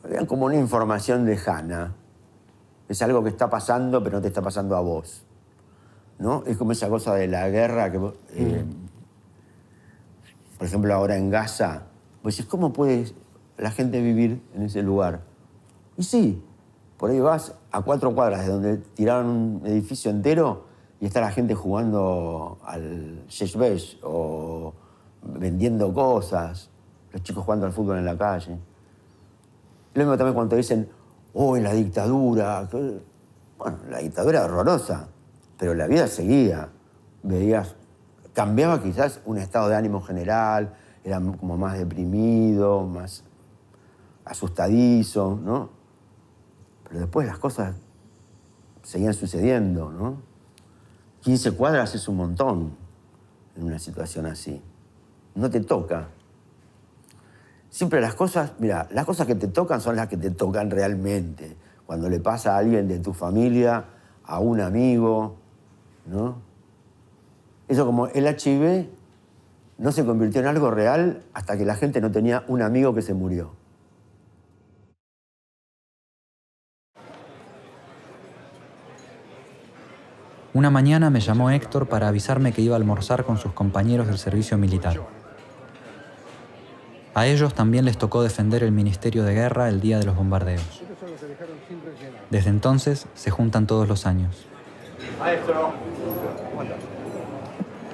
M: Eran como una información lejana. Es algo que está pasando, pero no te está pasando a vos. ¿No? Es como esa cosa de la guerra que... por ejemplo, ahora en Gaza, pues ¿cómo puede la gente vivir en ese lugar? Y sí, por ahí vas a 4 cuadras de donde tiraron un edificio entero y está la gente jugando al sheshbesh o vendiendo cosas, los chicos jugando al fútbol en la calle. Lo mismo también cuando dicen, en la dictadura. Bueno, la dictadura era horrorosa, pero la vida seguía. Veías, cambiaba quizás un estado de ánimo general, era como más deprimido, más asustadizo, ¿no? Pero después las cosas seguían sucediendo, ¿no? 15 cuadras es un montón en una situación así. No te toca. Siempre las cosas, mira, las cosas que te tocan son las que te tocan realmente. Cuando le pasa a alguien de tu familia, a un amigo, ¿no? Eso como el HIV no se convirtió en algo real hasta que la gente no tenía un amigo que se murió.
A: Una mañana me llamó Héctor para avisarme que iba a almorzar con sus compañeros del servicio militar. A ellos también les tocó defender el Ministerio de Guerra el día de los bombardeos. Desde entonces se juntan todos los años.
I: Maestro.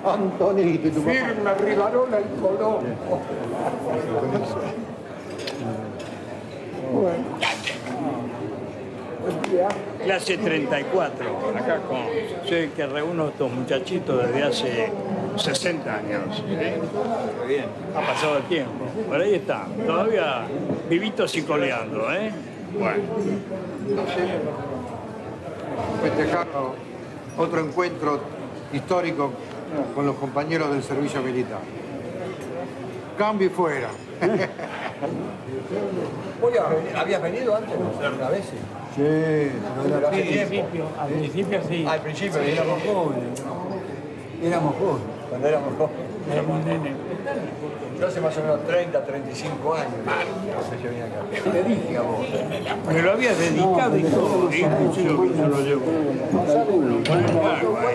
H: Antonito, tu
I: Firme Rivarola y Colón. Clase 34. Acá soy el que reúno a estos muchachitos desde hace 60 años. Muy bien. Ha pasado el tiempo. Por ahí está. Todavía vivitos y coleando, ¿eh? Bueno.
H: festejar otro encuentro histórico con los compañeros del servicio militar. Cambio y fuera.
N: ¿Habías venido antes? ¿Una vez?
H: Sí,
N: al principio sí. Al principio sí.
H: Al principio éramos jóvenes.
N: Éramos jóvenes, cuando éramos jóvenes.
I: Éramos nenes.
N: Yo hace más o menos 30, 35 años que yo vine acá. Te dije a vos.
I: Me lo había dedicado y todo. Inclusive yo lo llevo.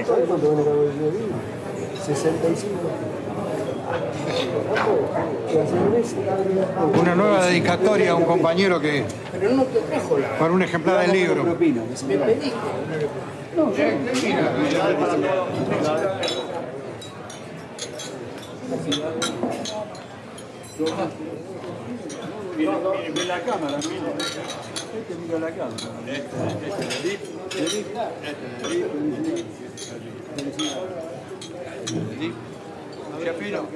N: ¿Sabes cuánto vale la 65.
H: Una nueva dedicatoria a un compañero que...
N: Pero no te trajo la...
H: Para un ejemplar del libro.
N: Me pediste. No,
I: Mire la cámara, mire. Mira la cámara.
N: Chapino,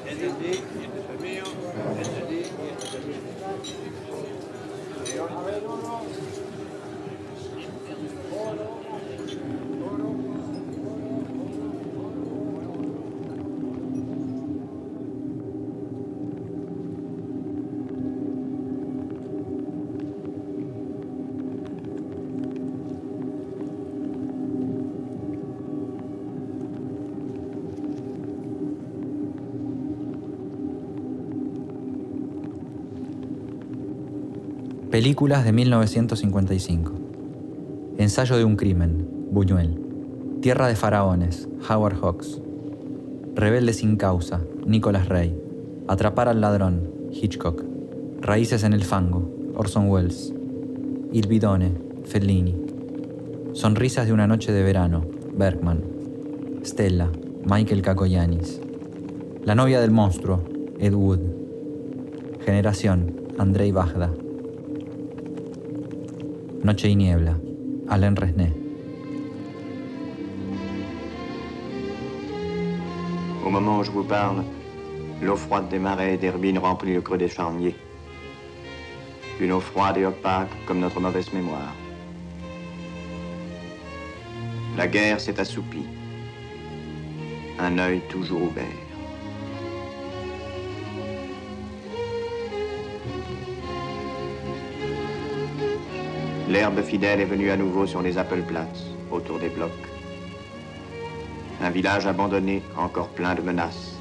N: este es el mío, este es el mío.
A: Películas de 1955. Ensayo de un crimen, Buñuel. Tierra de faraones, Howard Hawks. Rebelde sin causa, Nicholas Ray. Atrapar al ladrón, Hitchcock. Raíces en el fango, Orson Welles. Il bidone, Fellini. Sonrisas de una noche de verano, Bergman. Stella, Michael Kakoyanis. La novia del monstruo, Ed Wood. Generación, Andrei Bajda. Noche y niebla, Alain Resnais.
O: Au moment où je vous parle, l'eau froide des marais d'Herbine remplit le creux des charniers. Une eau froide et opaque comme notre mauvaise mémoire. La guerre s'est assoupie. Un œil toujours ouvert. L'herbe fidèle est venue à nouveau sur les Appelplatz, autour des blocs. Un village abandonné, encore plein de menaces.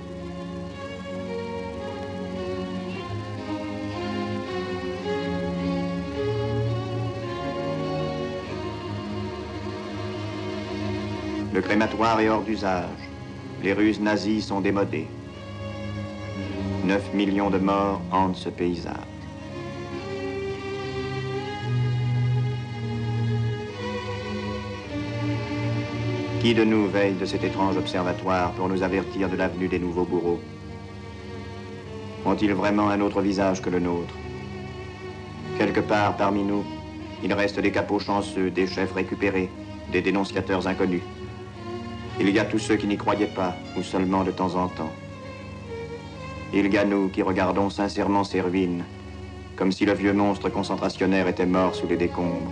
O: Le crématoire est hors d'usage. Les ruses nazies sont démodées. 9 millions de morts hantent ce paysage. Qui de nous veille de cet étrange observatoire pour nous avertir de l'avenue des nouveaux bourreaux? Ont-ils vraiment un autre visage que le nôtre? Quelque part parmi nous, il reste des capots chanceux, des chefs récupérés, des dénonciateurs inconnus. Il y a tous ceux qui n'y croyaient pas, ou seulement de temps en temps. Il y a nous qui regardons sincèrement ces ruines, comme si le vieux monstre concentrationnaire était mort sous les décombres.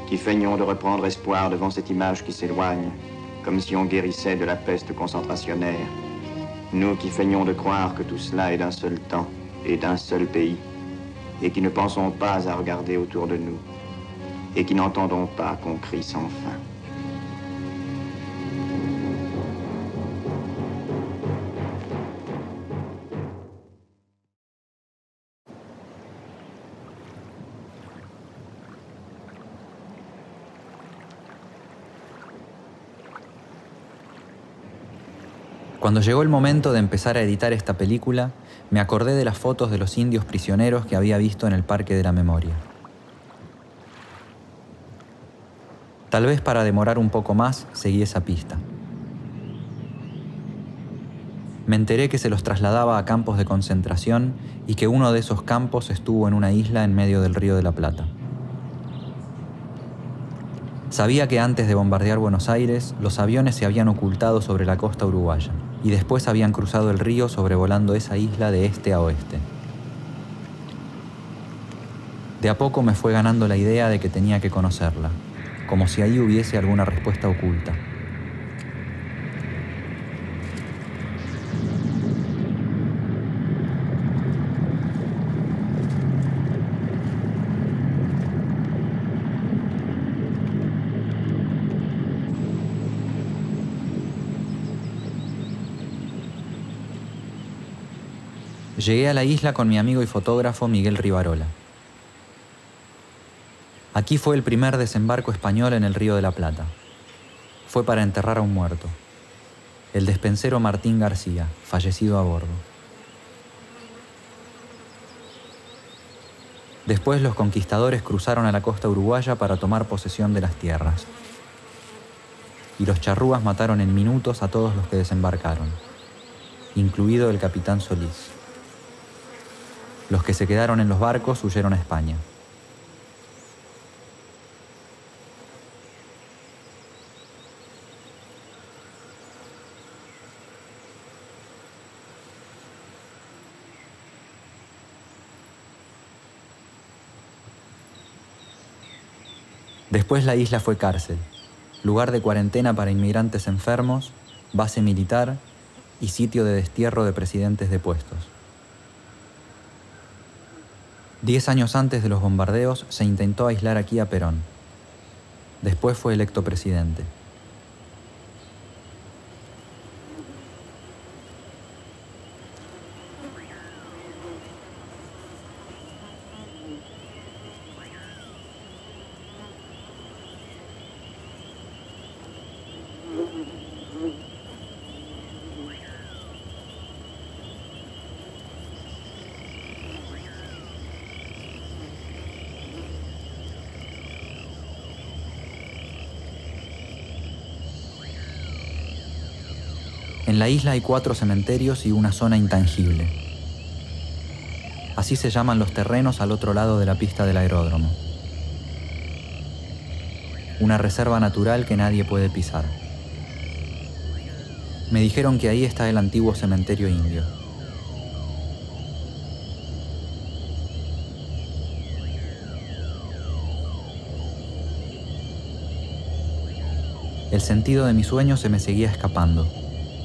O: Qui feignons de reprendre espoir devant cette image qui s'éloigne, comme si on guérissait de la peste concentrationnaire. Nous qui feignons de croire que tout cela est d'un seul temps et d'un seul pays, et qui ne pensons pas à regarder autour de nous, et qui n'entendons pas qu'on crie sans fin.
A: Cuando llegó el momento de empezar a editar esta película, me acordé de las fotos de los indios prisioneros que había visto en el Parque de la Memoria. Tal vez para demorar un poco más, seguí esa pista. Me enteré que se los trasladaba a campos de concentración y que uno de esos campos estuvo en una isla en medio del Río de la Plata. Sabía que antes de bombardear Buenos Aires, los aviones se habían ocultado sobre la costa uruguaya y después habían cruzado el río sobrevolando esa isla de este a oeste. De a poco me fue ganando la idea de que tenía que conocerla, como si ahí hubiese alguna respuesta oculta. Llegué a la isla con mi amigo y fotógrafo Miguel Rivarola. Aquí fue el primer desembarco español en el Río de la Plata. Fue para enterrar a un muerto, el despensero Martín García, fallecido a bordo. Después los conquistadores cruzaron a la costa uruguaya para tomar posesión de las tierras. Y los charrúas mataron en minutos a todos los que desembarcaron, incluido el capitán Solís. Los que se quedaron en los barcos huyeron a España. Después la isla fue cárcel, lugar de cuarentena para inmigrantes enfermos, base militar y sitio de destierro de presidentes depuestos. 10 años antes de los bombardeos se intentó aislar aquí a Perón. Después fue electo presidente. En la isla hay 4 cementerios y una zona intangible. Así se llaman los terrenos al otro lado de la pista del aeródromo. Una reserva natural que nadie puede pisar. Me dijeron que ahí está el antiguo cementerio indio. El sentido de mi sueño se me seguía escapando,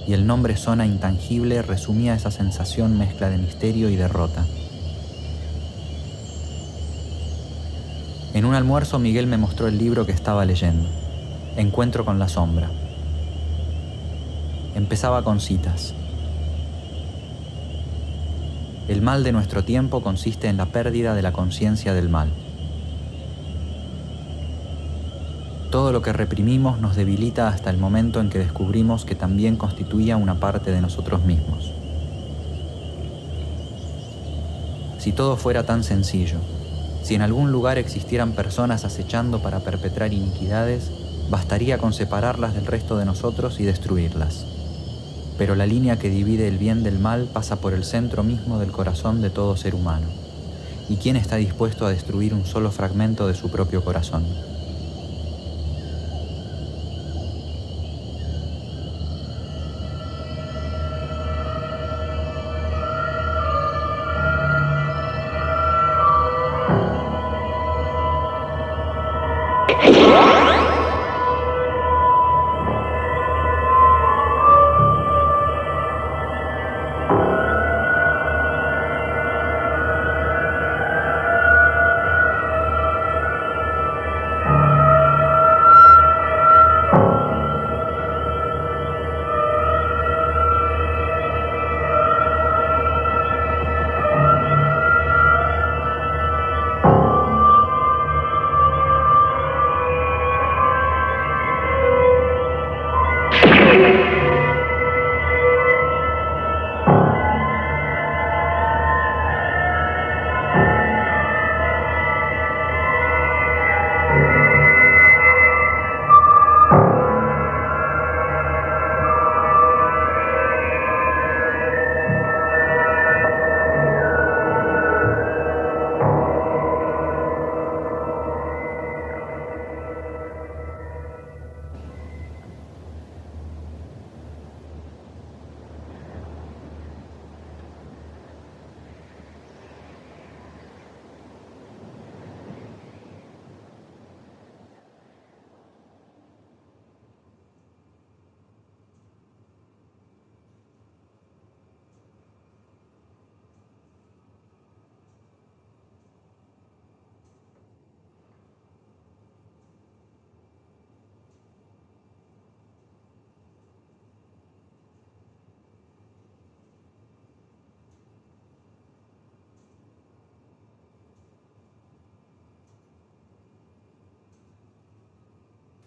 A: y el nombre zona intangible resumía esa sensación mezcla de misterio y derrota. En un almuerzo Miguel me mostró el libro que estaba leyendo, Encuentro con la sombra. Empezaba con citas. El mal de nuestro tiempo consiste en la pérdida de la conciencia del mal. Todo lo que reprimimos nos debilita hasta el momento en que descubrimos que también constituía una parte de nosotros mismos. Si todo fuera tan sencillo, si en algún lugar existieran personas acechando para perpetrar iniquidades, bastaría con separarlas del resto de nosotros y destruirlas. Pero la línea que divide el bien del mal pasa por el centro mismo del corazón de todo ser humano. ¿Y quién está dispuesto a destruir un solo fragmento de su propio corazón?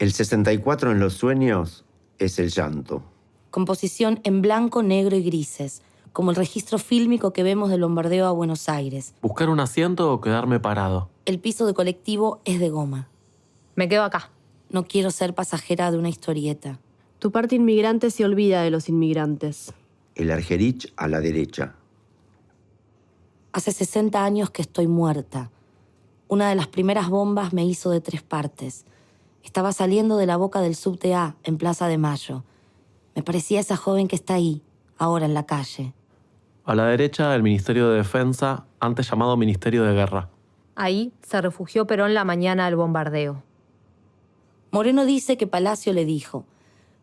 M: El 64 en los sueños es el llanto.
P: Composición en blanco, negro y grises, como el registro fílmico que vemos del bombardeo a Buenos Aires.
Q: ¿Buscar un asiento o quedarme parado?
P: El piso de colectivo es de goma.
R: Me quedo acá.
P: No quiero ser pasajera de una historieta.
S: Tu parte inmigrante se olvida de los inmigrantes.
M: El Argerich a la derecha.
P: Hace 60 años que estoy muerta. Una de las primeras bombas me hizo de 3 partes. Estaba saliendo de la boca del subte A, en Plaza de Mayo. Me parecía esa joven que está ahí, ahora en la calle.
Q: A la derecha, el Ministerio de Defensa, antes llamado Ministerio de Guerra.
R: Ahí se refugió Perón la mañana del bombardeo.
P: Moreno dice que Palacio le dijo: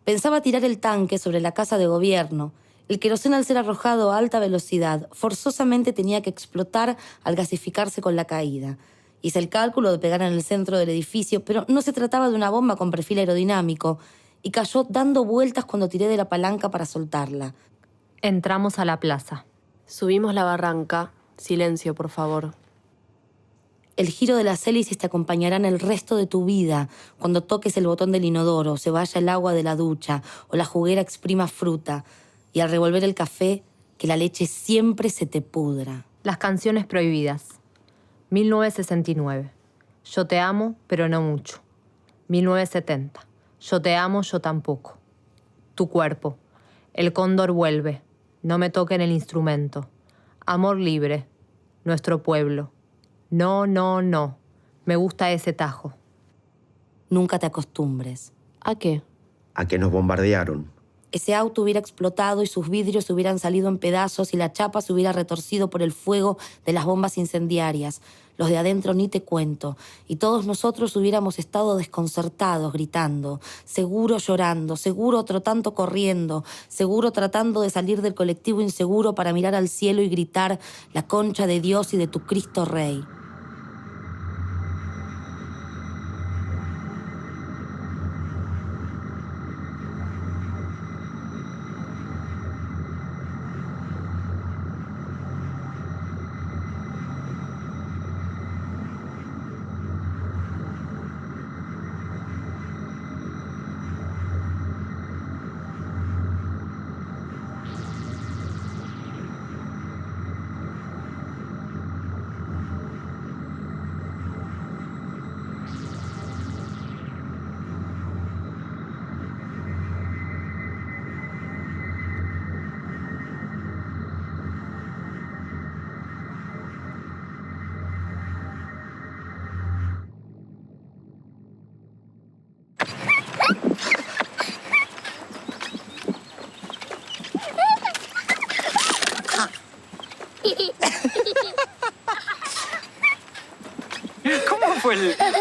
P: pensaba tirar el tanque sobre la casa de gobierno. El queroseno, al ser arrojado a alta velocidad, forzosamente tenía que explotar al gasificarse con la caída. Hice el cálculo de pegar en el centro del edificio, pero no se trataba de una bomba con perfil aerodinámico, y cayó dando vueltas cuando tiré de la palanca para soltarla.
R: Entramos a la plaza.
S: Subimos la barranca. Silencio, por favor.
P: El giro de las hélices te acompañarán el resto de tu vida, cuando toques el botón del inodoro, se vaya el agua de la ducha o la juguera exprima fruta, y al revolver el café, que la leche siempre se te pudra.
R: Las canciones prohibidas. 1969. Yo te amo, pero no mucho. 1970. Yo te amo, yo tampoco. Tu cuerpo. El cóndor vuelve. No me toquen el instrumento. Amor libre. Nuestro pueblo. No, no, no. Me gusta ese tajo.
P: Nunca te acostumbres.
S: ¿A qué?
M: A que nos bombardearon.
P: Ese auto hubiera explotado y sus vidrios hubieran salido en pedazos y la chapa se hubiera retorcido por el fuego de las bombas incendiarias. Los de adentro ni te cuento. Y todos nosotros hubiéramos estado desconcertados, gritando, seguro llorando, seguro otro tanto corriendo, seguro tratando de salir del colectivo inseguro para mirar al cielo y gritar: la concha de Dios y de tu Cristo Rey.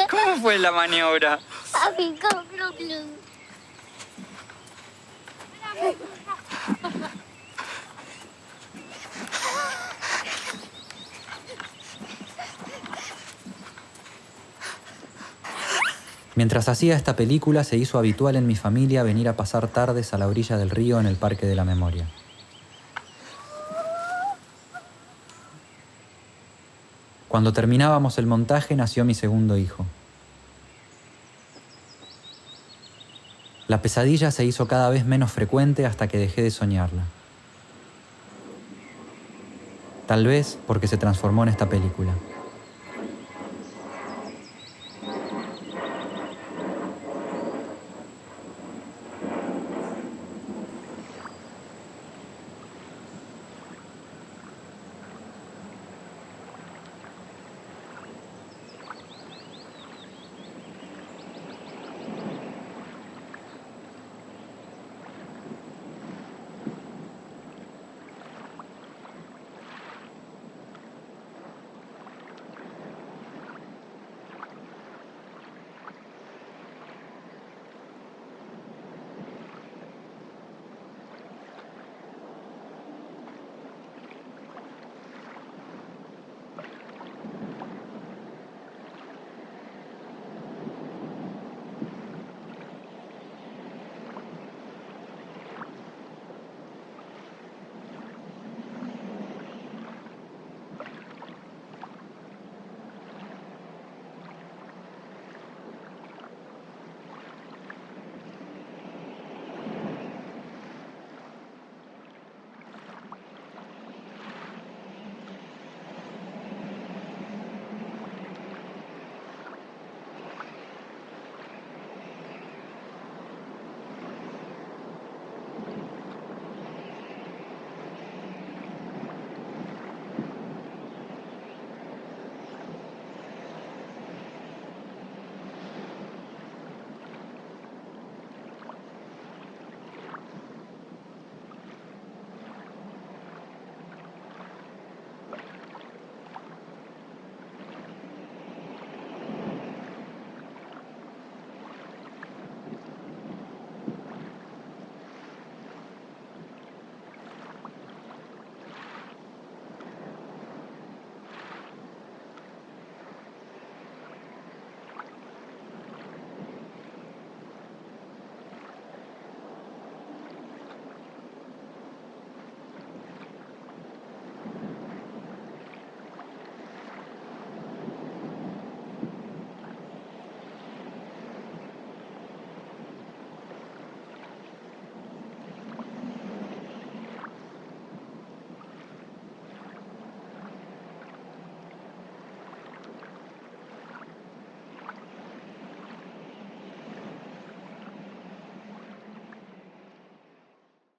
T: ¿Cómo fue la maniobra?
K: Papi, cómpralo.
A: Mientras hacía esta película, se hizo habitual en mi familia venir a pasar tardes a la orilla del río en el Parque de la Memoria. Cuando terminábamos el montaje, nació mi segundo hijo. La pesadilla se hizo cada vez menos frecuente hasta que dejé de soñarla. Tal vez porque se transformó en esta película.